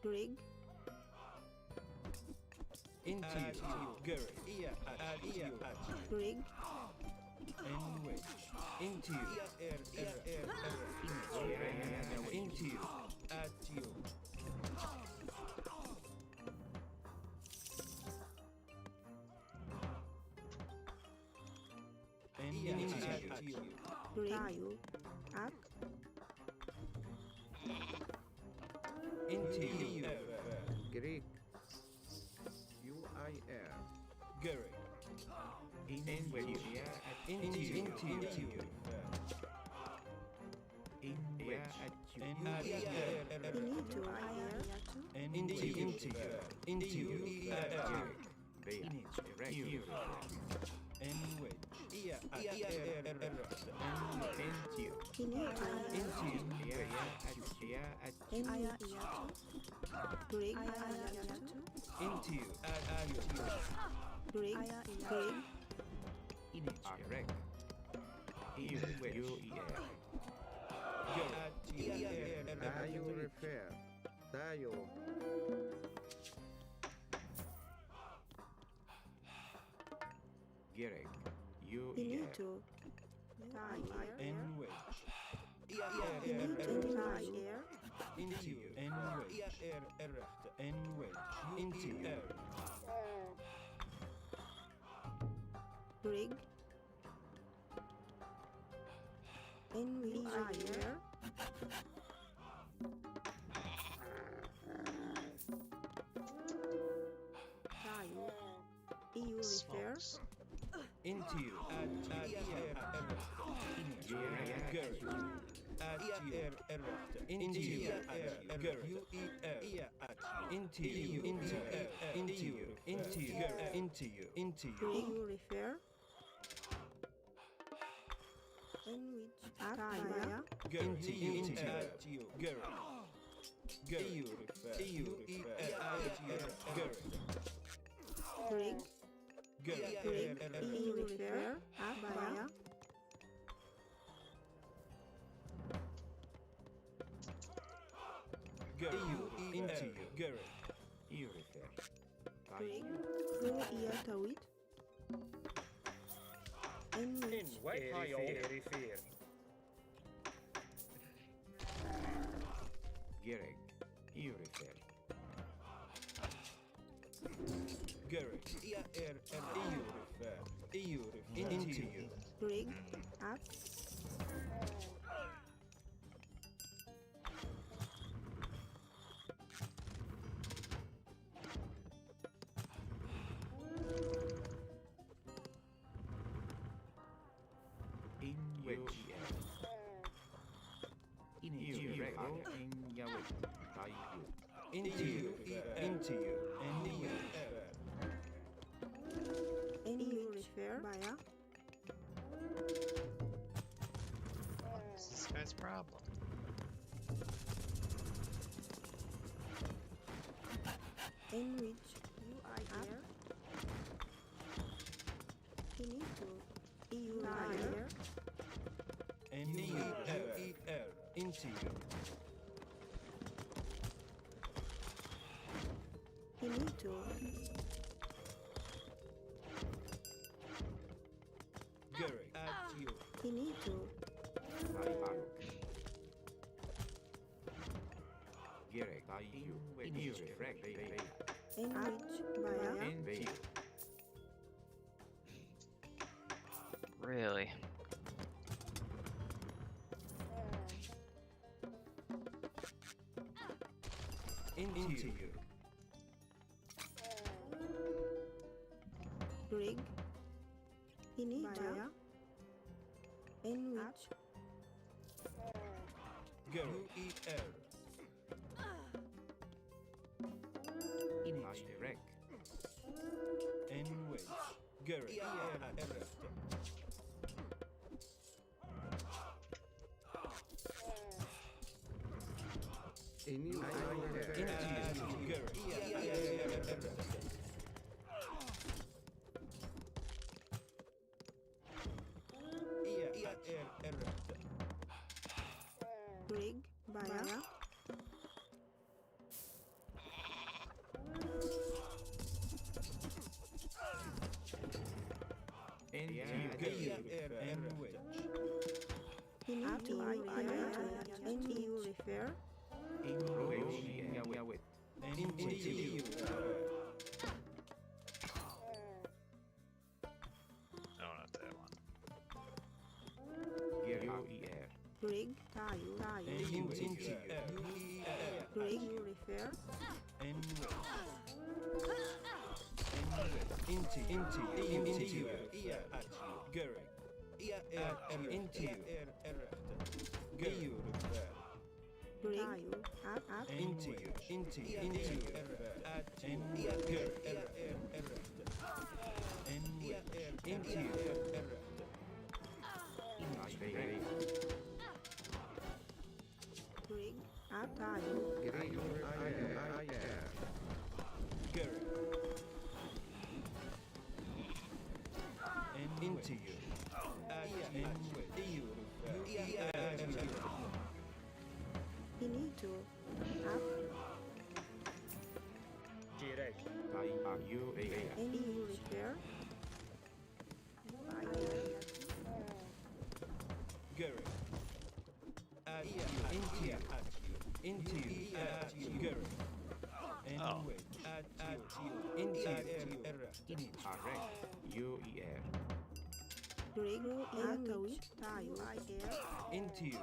Rig. Into you. Gary. At you. Rig. And which. Into you. Into you. At you. And into you. Rig. Tayo. Up. Into you. Greek. UIR. Gary. Into you. Into you. And Finito. Air. and into you. Into you. And which. Finito. Into you. And Rig. Into you. Rig. Rig. Tayo refer. Tayo. Finito. Air. And which. Finito. Air. Into you. And which. And which. Into you. Rig. And we air. Tayo. EU refer. Smokes. Into you. Gary. Into you. Gary. Into you. Into you. Into you. Into you. Into you. EU refer. And which Tayo. Into you. Into you. Gary. Gary. Gary. Rig. Gary. Rig. EU refer. Abaya. Gary. Into you. Gary. Rig. Pro Iatawit. And which Tile. Gary. EU. Into you. Rig. Up. Into you. Into you. And you refer. Baya. problem. In which you are here. Finito. You are here. N-U-E-R. Into you. Finito. Gary. At you. Finito. RyFang. Gerek. You. Refresh. In which Baya. Invade. Really? Into you. Rig. Finito. Baya. In which Gary. U-E-R. Direct. In which Gary. E-R. In you. Into you. Gary. E-R. Rig. Baya. In you. In which Finito. And you refer. into you. No, not that one. Rig. Tayo. Into you. Rig. You refer. In which into you. Gary. Into you. Gary. Rig. Up. Into you. Into you. And Gary. Into you. Rig. Up. Tayo. Gary. And into you. Finito. Up. Direct. And you refer. Gary. Into you. Into you. Gary. And Oh. wait. Into you. Rig. Up. Which tayo. Into you.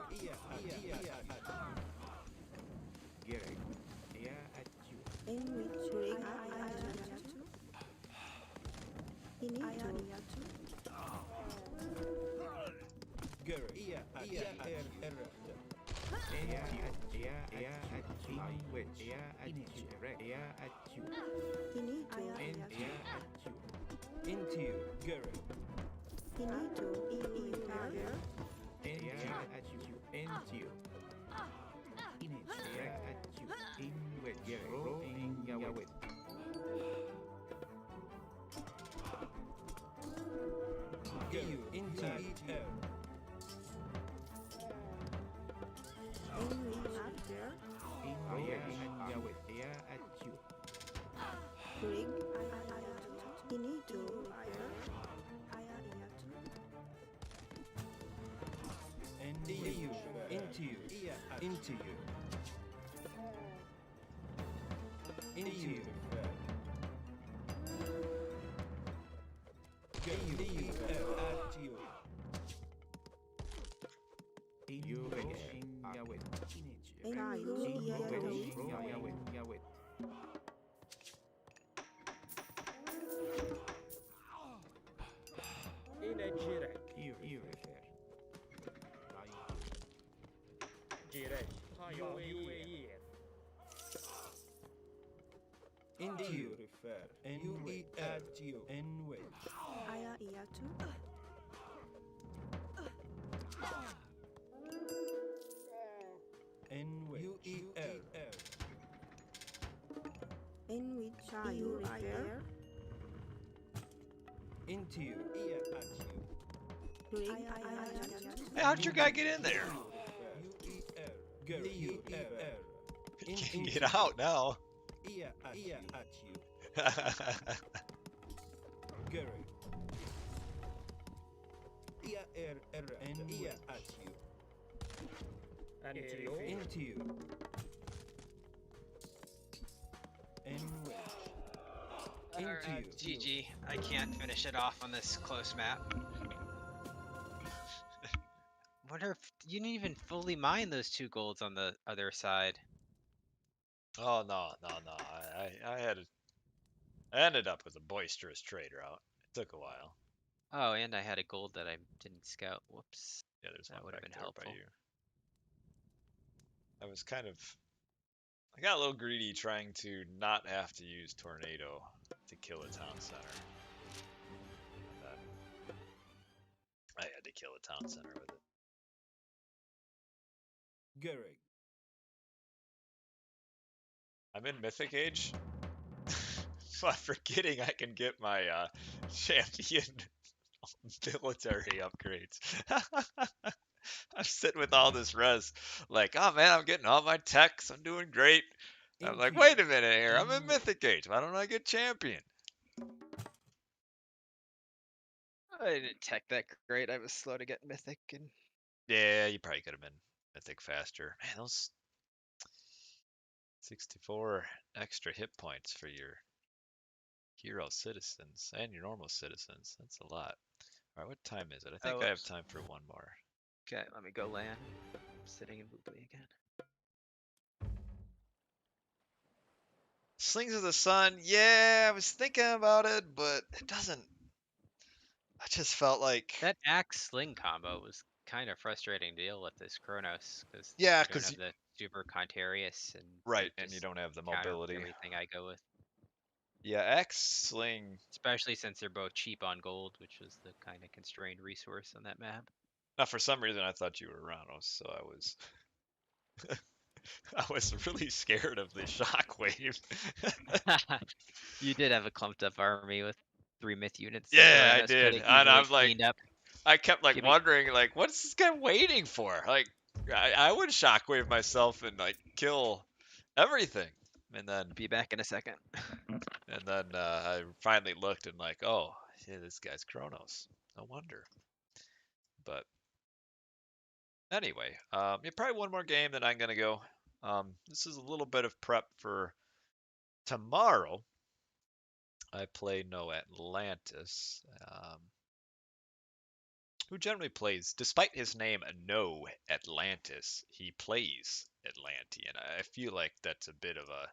In which rig. Finito. Gary. Finito. Into you. Gary. Finito. You refer. You. Into you. In which after. Rig. Finito. And you. Into you. Into you. Into you. Gary. At you. In a direct. Direct. Tayo. Into you. And you. At you. And wait. Aya iatu. Into you. Ia at you. Hey, how'd your guy get in there? He can get out now. Ia at you. Gary. Ia and ia at you. Into you. And wait. Alright, GG. I can't finish it off on this close map. Wonder if you didn't even fully mine those 2 golds on the other side. Oh no. I ended up with a boisterous trade route. It took a while. Oh, and I had a gold that I didn't scout. Whoops. Yeah, there's That one would have back been there by helpful. you. I got a little greedy trying to not have to use tornado to kill a town center. And then I had to kill a town center with it. Gary. I'm in Mythic Age. So I'm forgetting I can get my champion military upgrades. I'm sitting with all this res, like, oh man, I'm getting all my techs, I'm doing great. I'm like, wait a minute here, I'm in Mythic Age, why don't I get champion? I didn't tech that great. I was slow to get Mythic and Yeah, you probably could have been Mythic faster. Man, those 64 extra hit points for your hero citizens and your normal citizens, that's a lot. Alright, what time is it? I think I have time for one more. Okay, let me go land. I'm sitting in Booply again. Slings of the Sun, yeah, I was thinking about it, but it doesn't. I just felt like. That axe sling combo was kind of frustrating to deal with this Kronos because Yeah, you don't 'cause have the super Contarius and right, it and you just don't have the counter mobility. everything I go with. Yeah, X Sling. Especially since they're both cheap on gold, which was the kind of constrained resource on that map. Now, for some reason, I thought you were Oranos, so I was. I was really scared of the shockwave. You did have a clumped up army with 3 myth units. That Yeah, I Oranos could did, have and easily I'm like, cleaned up. I kept like Give me- wondering, like, what's this guy waiting for? Like, I would shockwave myself and like kill everything, and then Be back in a second. I finally looked and like, oh, yeah, this guy's Kronos. No wonder. But anyway, yeah, probably one more game, then I'm gonna go. This is a little bit of prep for tomorrow. I play No Atlantis, who generally plays, despite his name, No Atlantis, he plays Atlantean. I feel like that's a bit of a,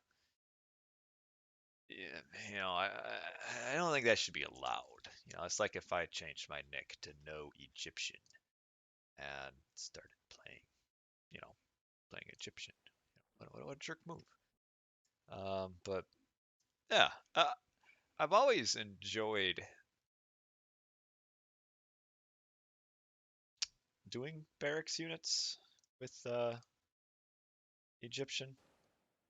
I don't think that should be allowed. It's like if I changed my nick to No Egyptian and started playing, playing Egyptian. What a jerk move. But yeah, I've always enjoyed doing barracks units with Egyptian,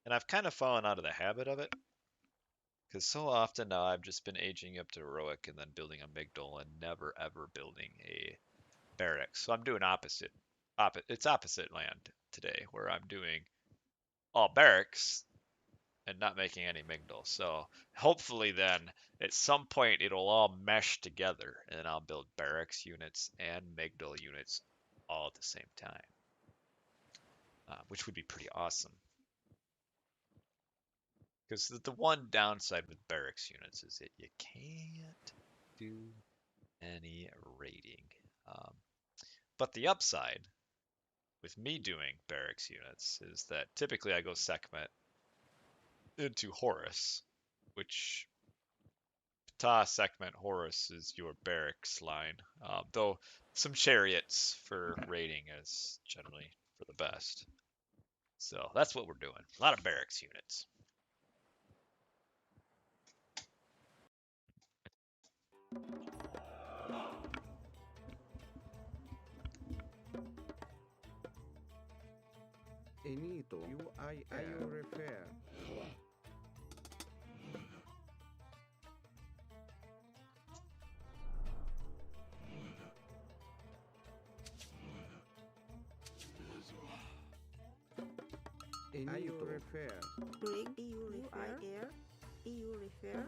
and I've kind of fallen out of the habit of it because so often now I've just been aging up to heroic and then building a Migdol and never ever building a barracks. So I'm doing opposite. It's opposite land today where I'm doing all barracks and not making any Migdol. So hopefully then at some point it'll all mesh together and I'll build barracks units and Migdol units all at the same time, which would be pretty awesome. Because the one downside with barracks units is that you can't do any raiding. But the upside with me doing barracks units is that typically I go Sekhmet into Horus, which Ptah, Sekhmet, Horus is your barracks line. Though some chariots for raiding is generally for the best. So that's what we're doing. A lot of barracks units. Enito, you refer. Inito. Refer. Rig, EU refer. EU refer.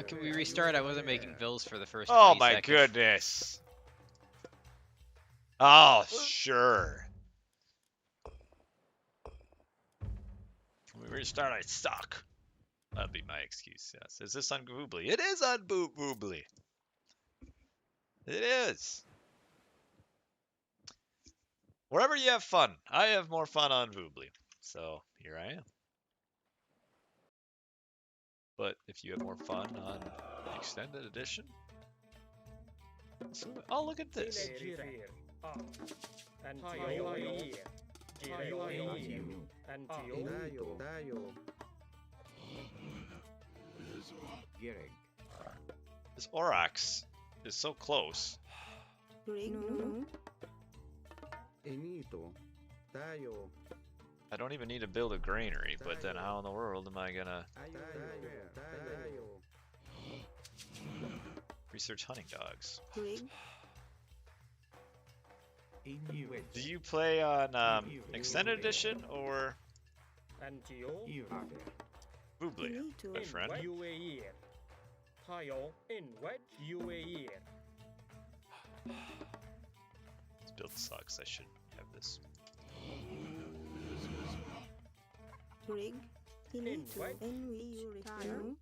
Can we restart? I wasn't making bills for the first Oh 20 my seconds. goodness. Oh, sure. When we restart, I suck. That'd be my excuse, yes. Is this on Voobly? It is on Voobly. It is. Wherever you have fun. I have more fun on Voobly. So, here I am. But if you have more fun on the extended edition, oh, look at this. This Aurochs is so close. Rig, no. Inito. Tayo. I don't even need to build a granary, but then how in the world am I gonna research hunting dogs? Rig, Do you play on extended edition or Voobly, my friend? This build sucks. I should have this. Rig, Inito, NW refer.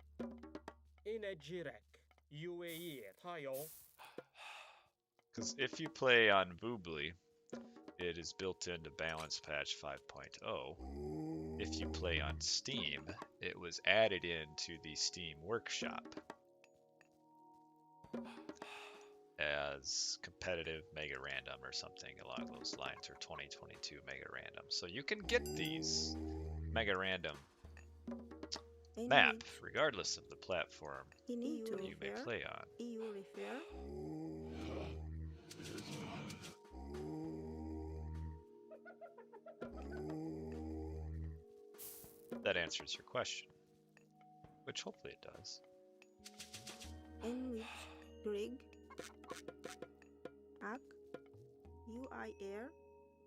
Because if you play on Voobly, it is built into Balance Patch 5.0. If you play on Steam, it was added into the Steam Workshop as competitive Megarandom or something along those lines, or 2022 Megarandom. So you can get these Megarandom map regardless of the platform you may play on. EU refer. That answers your question, which hopefully it does. NW Rig. Ak. UI air.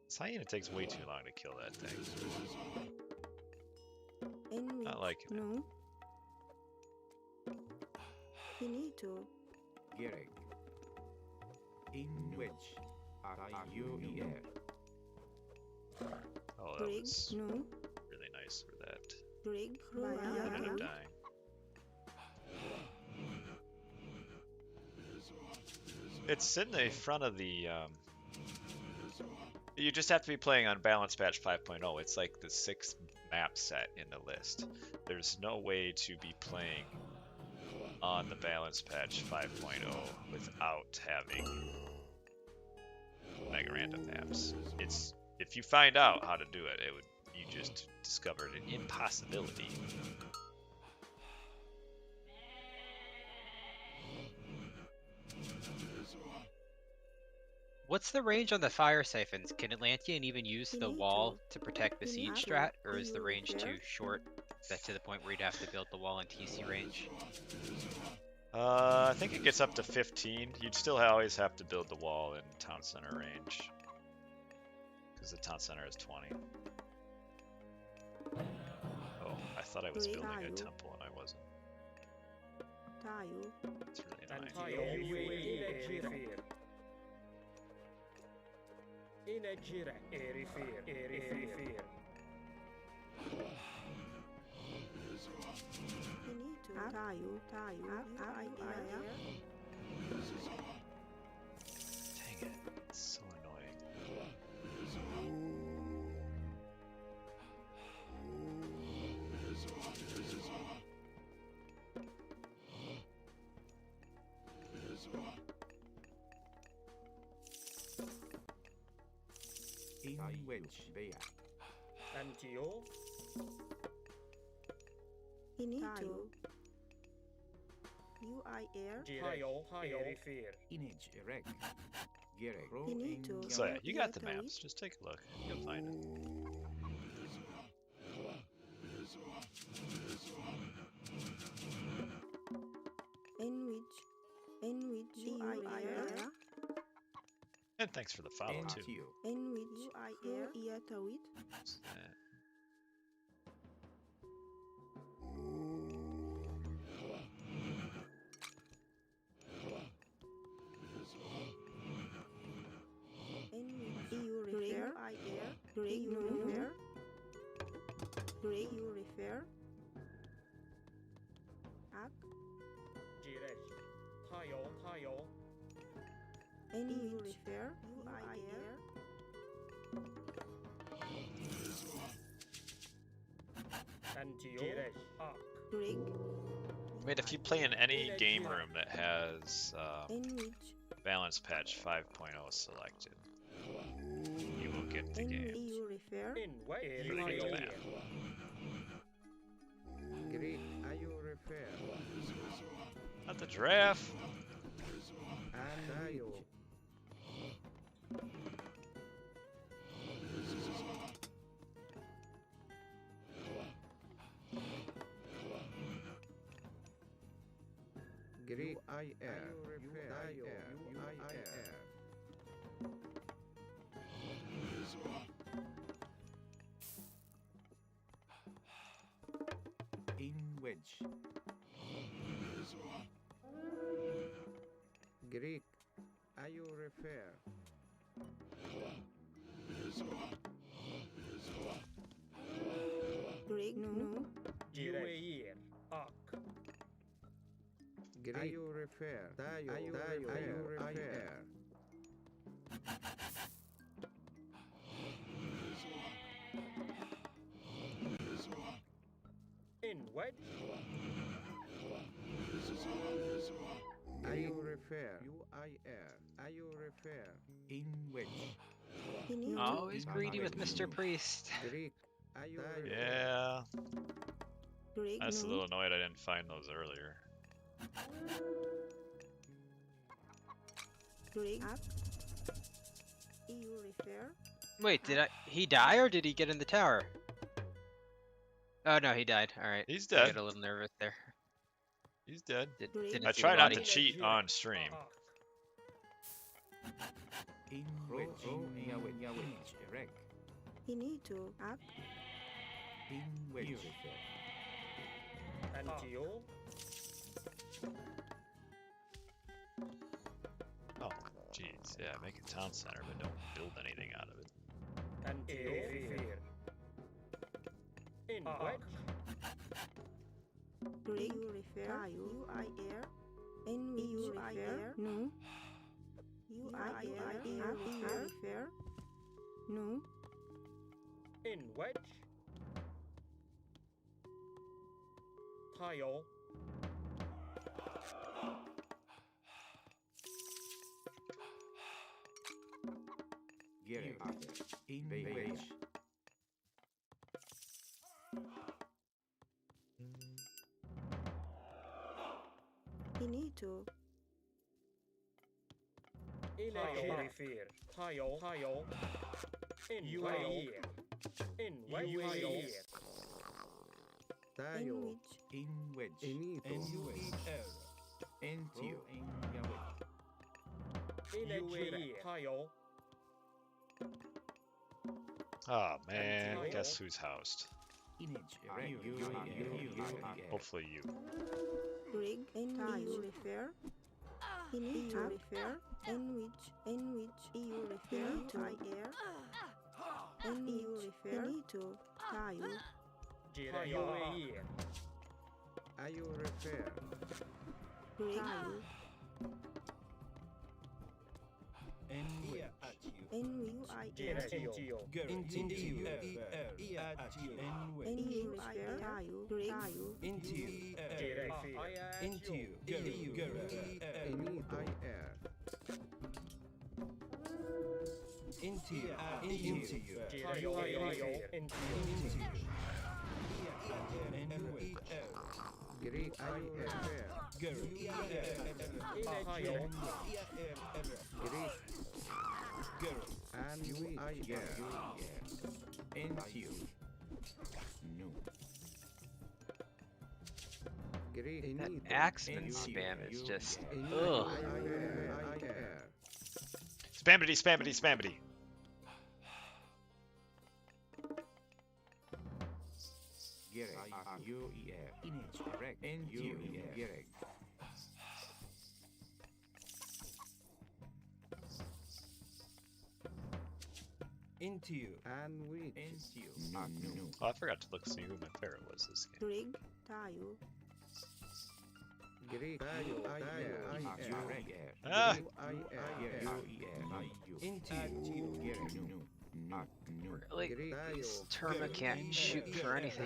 This hyena takes way too long to kill that thing. NW Not like it. no. Inito. Gerek. In which are you here? Oh, that Rig, was no. really nice for that. Rig, Ended Vaya. up dying. It's in the front of the. You just have to be playing on Balance Patch 5.0. It's like the 6th map set in the list. There's no way to be playing on the Balance Patch 5.0 without having Megarandom maps. It's if you find out how to do it, you just discovered an impossibility. What's the range on the fire siphons? Can Atlantean even use the Finito. wall to protect the siege Finito. strat, or is the EU range repair. too short? That to the point where you'd have to build the wall in TC range. I think it gets up to 15. You'd still always have to build the wall in town center range, because the town center is 20. Oh, I thought I was building a Tayo. temple and I wasn't. Tayo. It's really annoying. Inito. Tayo. UI air. Dang it, it's so annoying. In which they are. Inito. UI air. Inage erect. Gerek. Inito. So yeah, you got the Tayo. maps. Just take a look. You'll find it. NW UI air. And thanks for the follow too. Entio. in which I air Iatawit. In which you refer I air Greg you refer Greg you refer Ak Jiresh. Tayo, tayo. in you refer you I air Antio. Jiresh. Ak. Greg I mean, if you play in any game room that has in which balance patch 5.0 selected, you will get the in game. which you refer In what Really area? good map. Greek, are you refer? Not the giraffe. And you. Greek, I air. You I air. You I air. In wedge. Greek, are you refer? Greg no Jiresh. Ak. Greek, are you refer? Are you refer? In what? Are you refer? You I air. Are you refer? In wedge. he need Always greedy with Mr. Priest. Greek, are you refer? Yeah, Greg I was a no little annoyed I didn't find those earlier. Greg Ak you refer Wait, he die or did he get in the tower? Oh no, he died. All right. He's I dead. got a little nervous there. He's dead. Didn't I see try the not body. to cheat on stream. In wedge. In wedge. Erect. he need to Ak In wedge. Antio. Oh, jeez. Yeah, make a town center, but don't build anything out of it. Antio. In what? Greg you refer you I air in which you refer no you I air you refer no In wedge. Tayo. Gerek. In wedge. he need to In Tayo. Tayo. Tayo. In what? In what? in Tayo. which In wedge. Inito. Entio. In wedge. In Tayo. Oh man, Antio. guess who's housed? Image. Hopefully you. Greg in which you refer he need to refer in which you refer to I air in you refer he need to Tayo Tayo. Are you refer? Greg In in which I air Antio. Into you. in you refer Tayo Greg Into you. Into you. Ini I air. Into you. Into you. Tayo. Greek, are you refer? Greek, and you I air. Entio. No. Greek, That Inito. axeman spam is just Inito. ugh. I air. It's Spamity, spamity, spamity. Gerek. UER. Image. Erect. NUER. Gerek. Into you. And which? NTU. No. Oh, I forgot to look see who my favorite was this game. Rig, tayo. Greek. Tayo. UER. Ah! Into you. Gerek. No. Really? This Terma can't shoot for anything.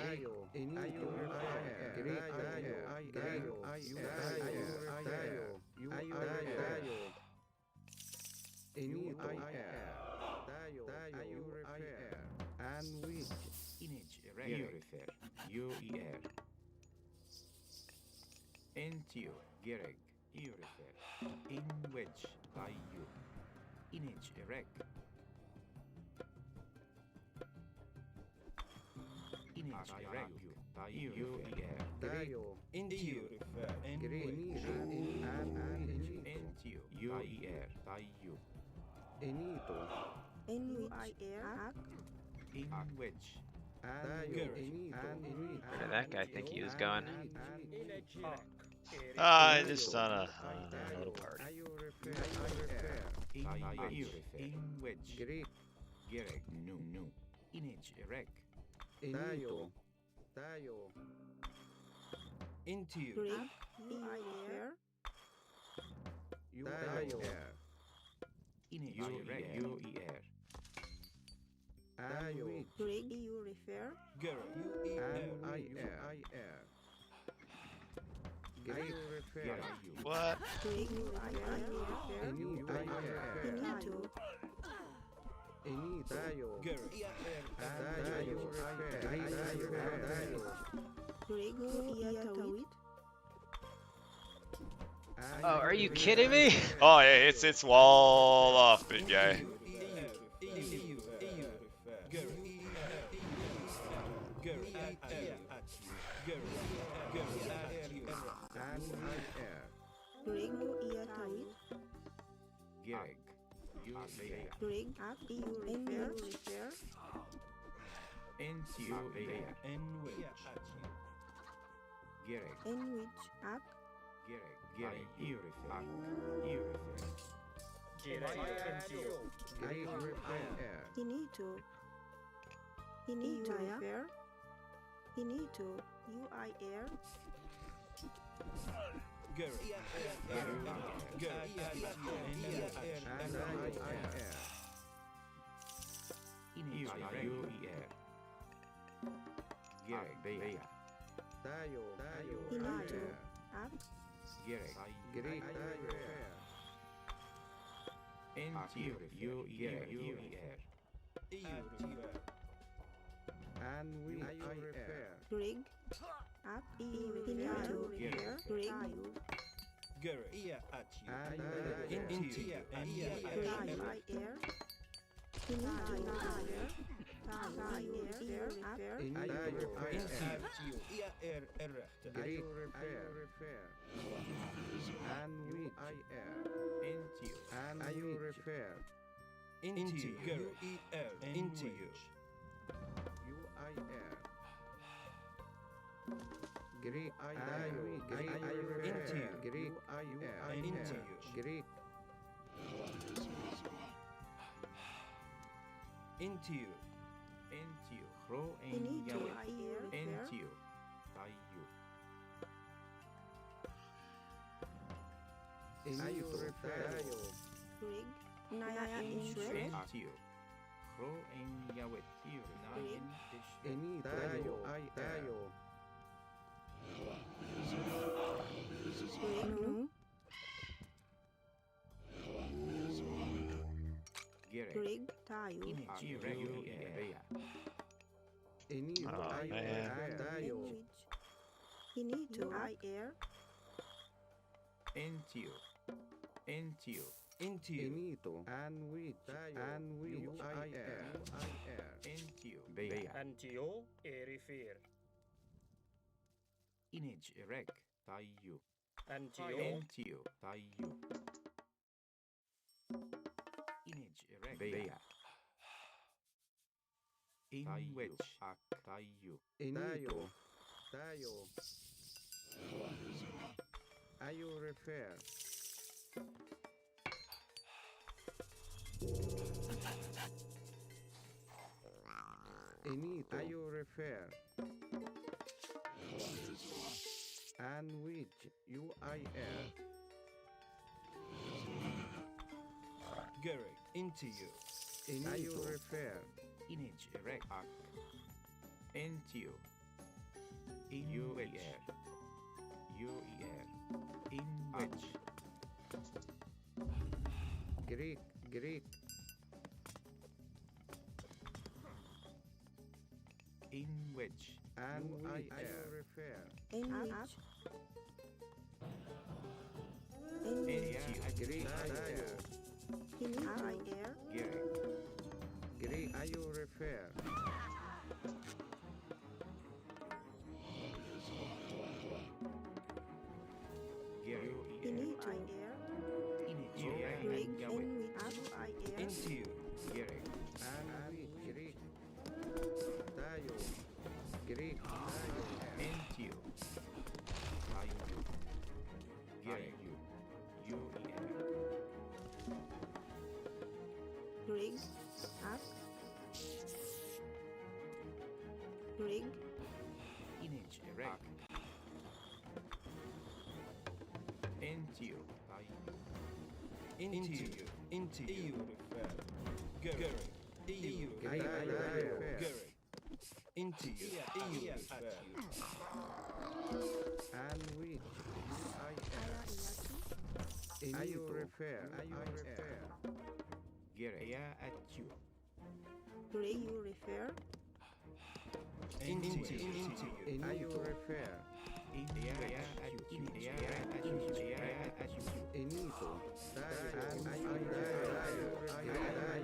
And which? Image. Erect. UER. NTU. Gerek. UREFER. In wedge. IU. Image. Erect. Image. Erect. UER. Tayo. Into you. And NTU. UER. IU. Enito. NUIR, ak. In wedge. Where did that guy think he was going? Ah, just on a little party. In wedge. Greek. Gerek. No. Image. Erect. Tayo. into you. Rig, UIR. Tayo. Image. UER. Tayo. Rig, you refer. Girl. UEIR. Greek. What? Rig, you refer. Finito. Tayo. Girl. Rig, iatawit. Oh, are you kidding me? Oh, yeah, it's wall off, big guy. Rig, iatawit. Gerek. Rig, ak, you refer. NTU. Gerek. Enwich, ak. Gerek. UREFER. Finito. Finito, refer. Finito, UIR. Image. UER. Gerek. Tayo. Finito, ak. Gerek. Greek. NTU. UER. And we refer. Rig, ak. Finito, refer. Rig, Into you. UIR. Finito, refer. Tayo, refer. Greek. Refer. And we NTU. and you refer. Into you. Into you. UIR. Greek. Tayo. Into you. Greek. Into you. Greek. Into you. NTU. Ro en Finito, Yahweh. IR, refer. NTU. Tayo. Enito. Tayo. Rig, Naya Insurance. NTU. Ro en Yahweh. Rig, Enito. Tayo. Tayo. Rig, no. Gerek. Rig, tayo. Image. UER. Enito. Oh, man. Tayo. Language. Finito, IR. NTU. NTU. Into you. Enito. And which. And we UIR. NTU. Antio e refer. Image. Erect. Tayo. Antio NTU. Tayo. Image erect. Bea. In Tayu. which Tayu. Tayo. Tayo. Are you refer? Inito. Are you refer? And which UIL. Garrick, into you. Are you refer? Image erect. Into. In which. In which. Greek. Greek. In which. And UIL. are you refer? In which. In Area at Greek. Tayo. in air. Gerek. Greek. Are you refer? Gerek. Into air. Image Rig erect. in which air. Into you. Gerek. And which Greek. Tayo. Greek. Tayo. Into. Tayo. Gerek. UEL. Rig up. Rig Image erect. Into. Tayo. Into you. Into you. Garrick. EU. Greek. Are you refer? Garrick. Into you. EU. And which UIL. Are you refer? Are you refer? Gerek. Area at you. Rig you refer. Into you. Into you. Are you refer? In area at you. Image area at you. Area at you. Inito. Tayo. And are you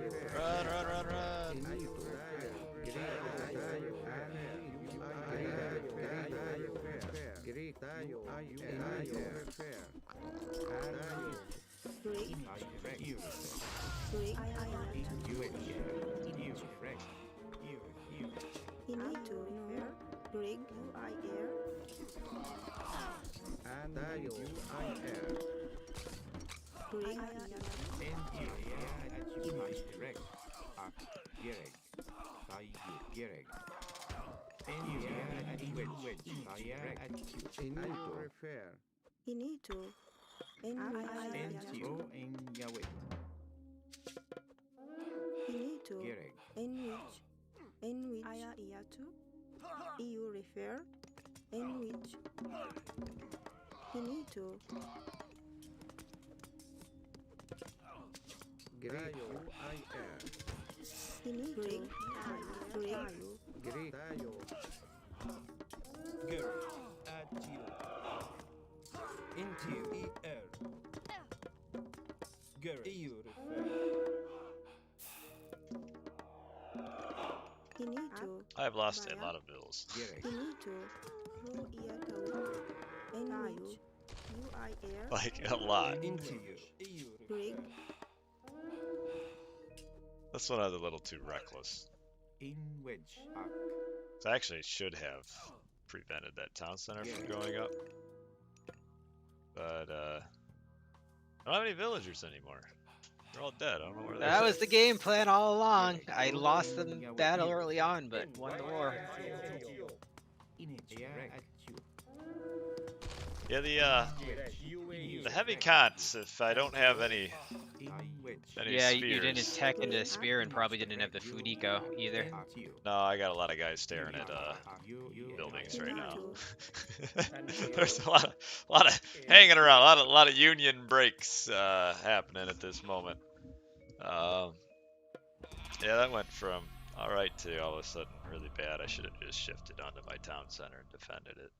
refer? Run, run, run, run. Inito. Tayo. Greek. Tayo. And Greek. Tayo. Are you refer? And Rig Image erect. You. rig Image erect. You. into refer. Rig UIR. and Tayo. UIL. Rig In area at you. Image erect. Gerek. Tayo. Gerek. In area at which. Area at you. Inito. Refer. Inito. NTO in Yahweh. Inito. Gerek. In which ayatu. EU refer. In which. Inito. Greek. UIL. Inito. Rig Greek. Tayo. Garrick. At you. Into you. ER. Garrick. EU. Inito. I've lost a lot of bills. Gerek. Inito. Ro iatau. In which. UIR. Like a lot. Into you. EU. Rig This one I was a little too reckless. In which. So I actually should have prevented that town center from going up. But I don't have any villagers anymore. They're all dead. I don't know where they're That at. was the game plan all along. I lost the battle early on, but won the war. Image erect. At you. Yeah, the heavy cots, if I don't have any In which. Yeah, spears. you didn't tech into spear and probably didn't have the food eco either. You. No, I got a lot of guys staring at buildings right now. There's a lot of hanging around, a lot of union breaks happening at this moment. Yeah, that went from alright to all of a sudden really bad. I should have just shifted onto my town center and defended it.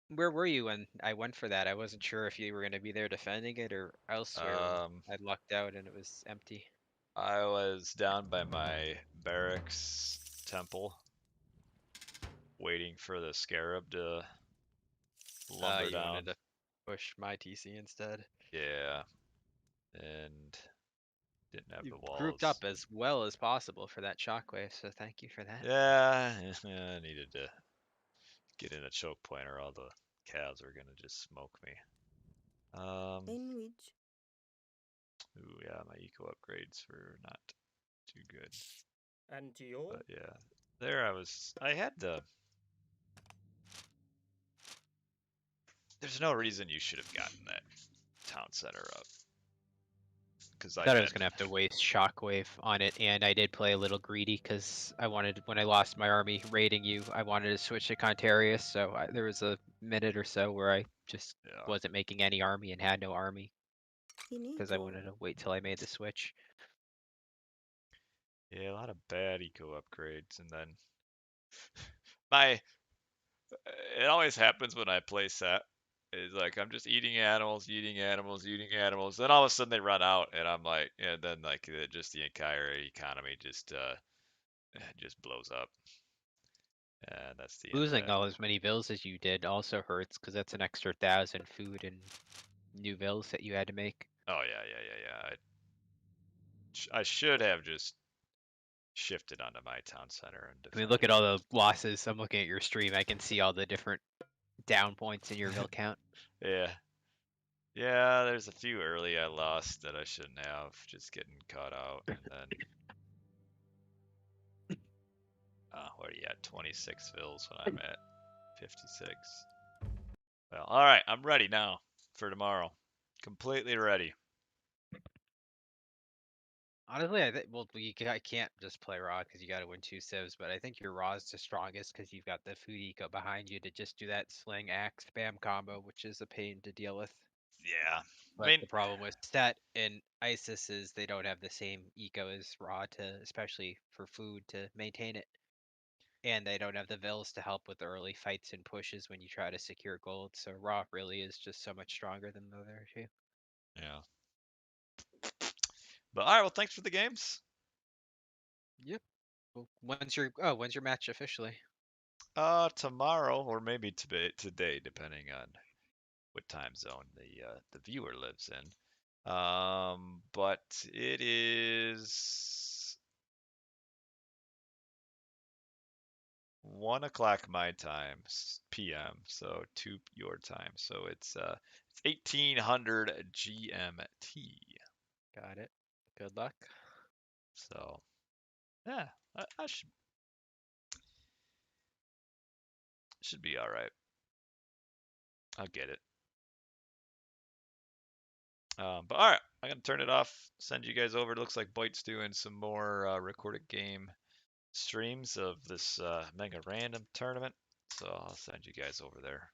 Where were you when I went for that? I wasn't sure if you were going to be there defending it or elsewhere. I lucked out and it was empty. I was down by my barracks temple, waiting for the scarab to lumber You down. wanted to push my TC instead. Yeah. and didn't have You the walls. grouped up as well as possible for that shockwave, so thank you for that. Yeah, I needed to get in a choke point or all the calves are gonna just smoke me. In which Ooh, yeah, my eco upgrades were not too good. And you? But yeah, there I had the. There's no reason you should have gotten that town center up. Because I I thought I had. was gonna have to waste shockwave on it, and I did play a little greedy because I wanted, when I lost my army raiding you, I wanted to switch to Contarius. So there was a minute or so where I just Yeah. wasn't making any army and had no army because I finito. wanted to wait till I made the switch. Yeah, a lot of bad eco upgrades, and then my. It always happens when I play set. It's like I'm just eating animals, eating animals, eating animals. Then all of a sudden they run out, and I'm like, and then like just the entire economy just blows up, and that's the end of Losing that. all as many vills as you did also hurts because that's an extra 1,000 food and new vills that you had to make. Oh yeah. I should have just shifted onto my town center and I mean, look at defended. all the losses. I'm looking at your stream. I can see all the different down points in your vill count. Yeah. Yeah, there's a few early I lost that I shouldn't have, just getting caught out, and then what are you at? 26 fills when I'm at 56. Well, all right, I'm ready now for tomorrow. Completely ready. Honestly, I think I can't just play raw because you got to win 2 civs, but I think your raw is the strongest because you've got the food eco behind you to just do that sling axe spam combo, which is a pain to deal with. Yeah. I But mean, the problem with Stet and Isis is they don't have the same eco as raw to, especially for food, to maintain it. And they don't have the vills to help with the early fights and pushes when you try to secure gold. So raw really is just so much stronger than the other two. yeah. But all right, well, thanks for the games. Yep. Well, when's your match officially? Tomorrow or maybe today, depending on what time zone the viewer lives in. But it is 1 o'clock my time, PM, so 2 your time. So it's 1800 GMT. Got it. Good luck. So yeah, I should be all right. I'll get it. But all right, I'm gonna turn it off. Send you guys over. It looks like Byte's doing some more recorded game streams of this Megarandom tournament, so I'll send you guys over there.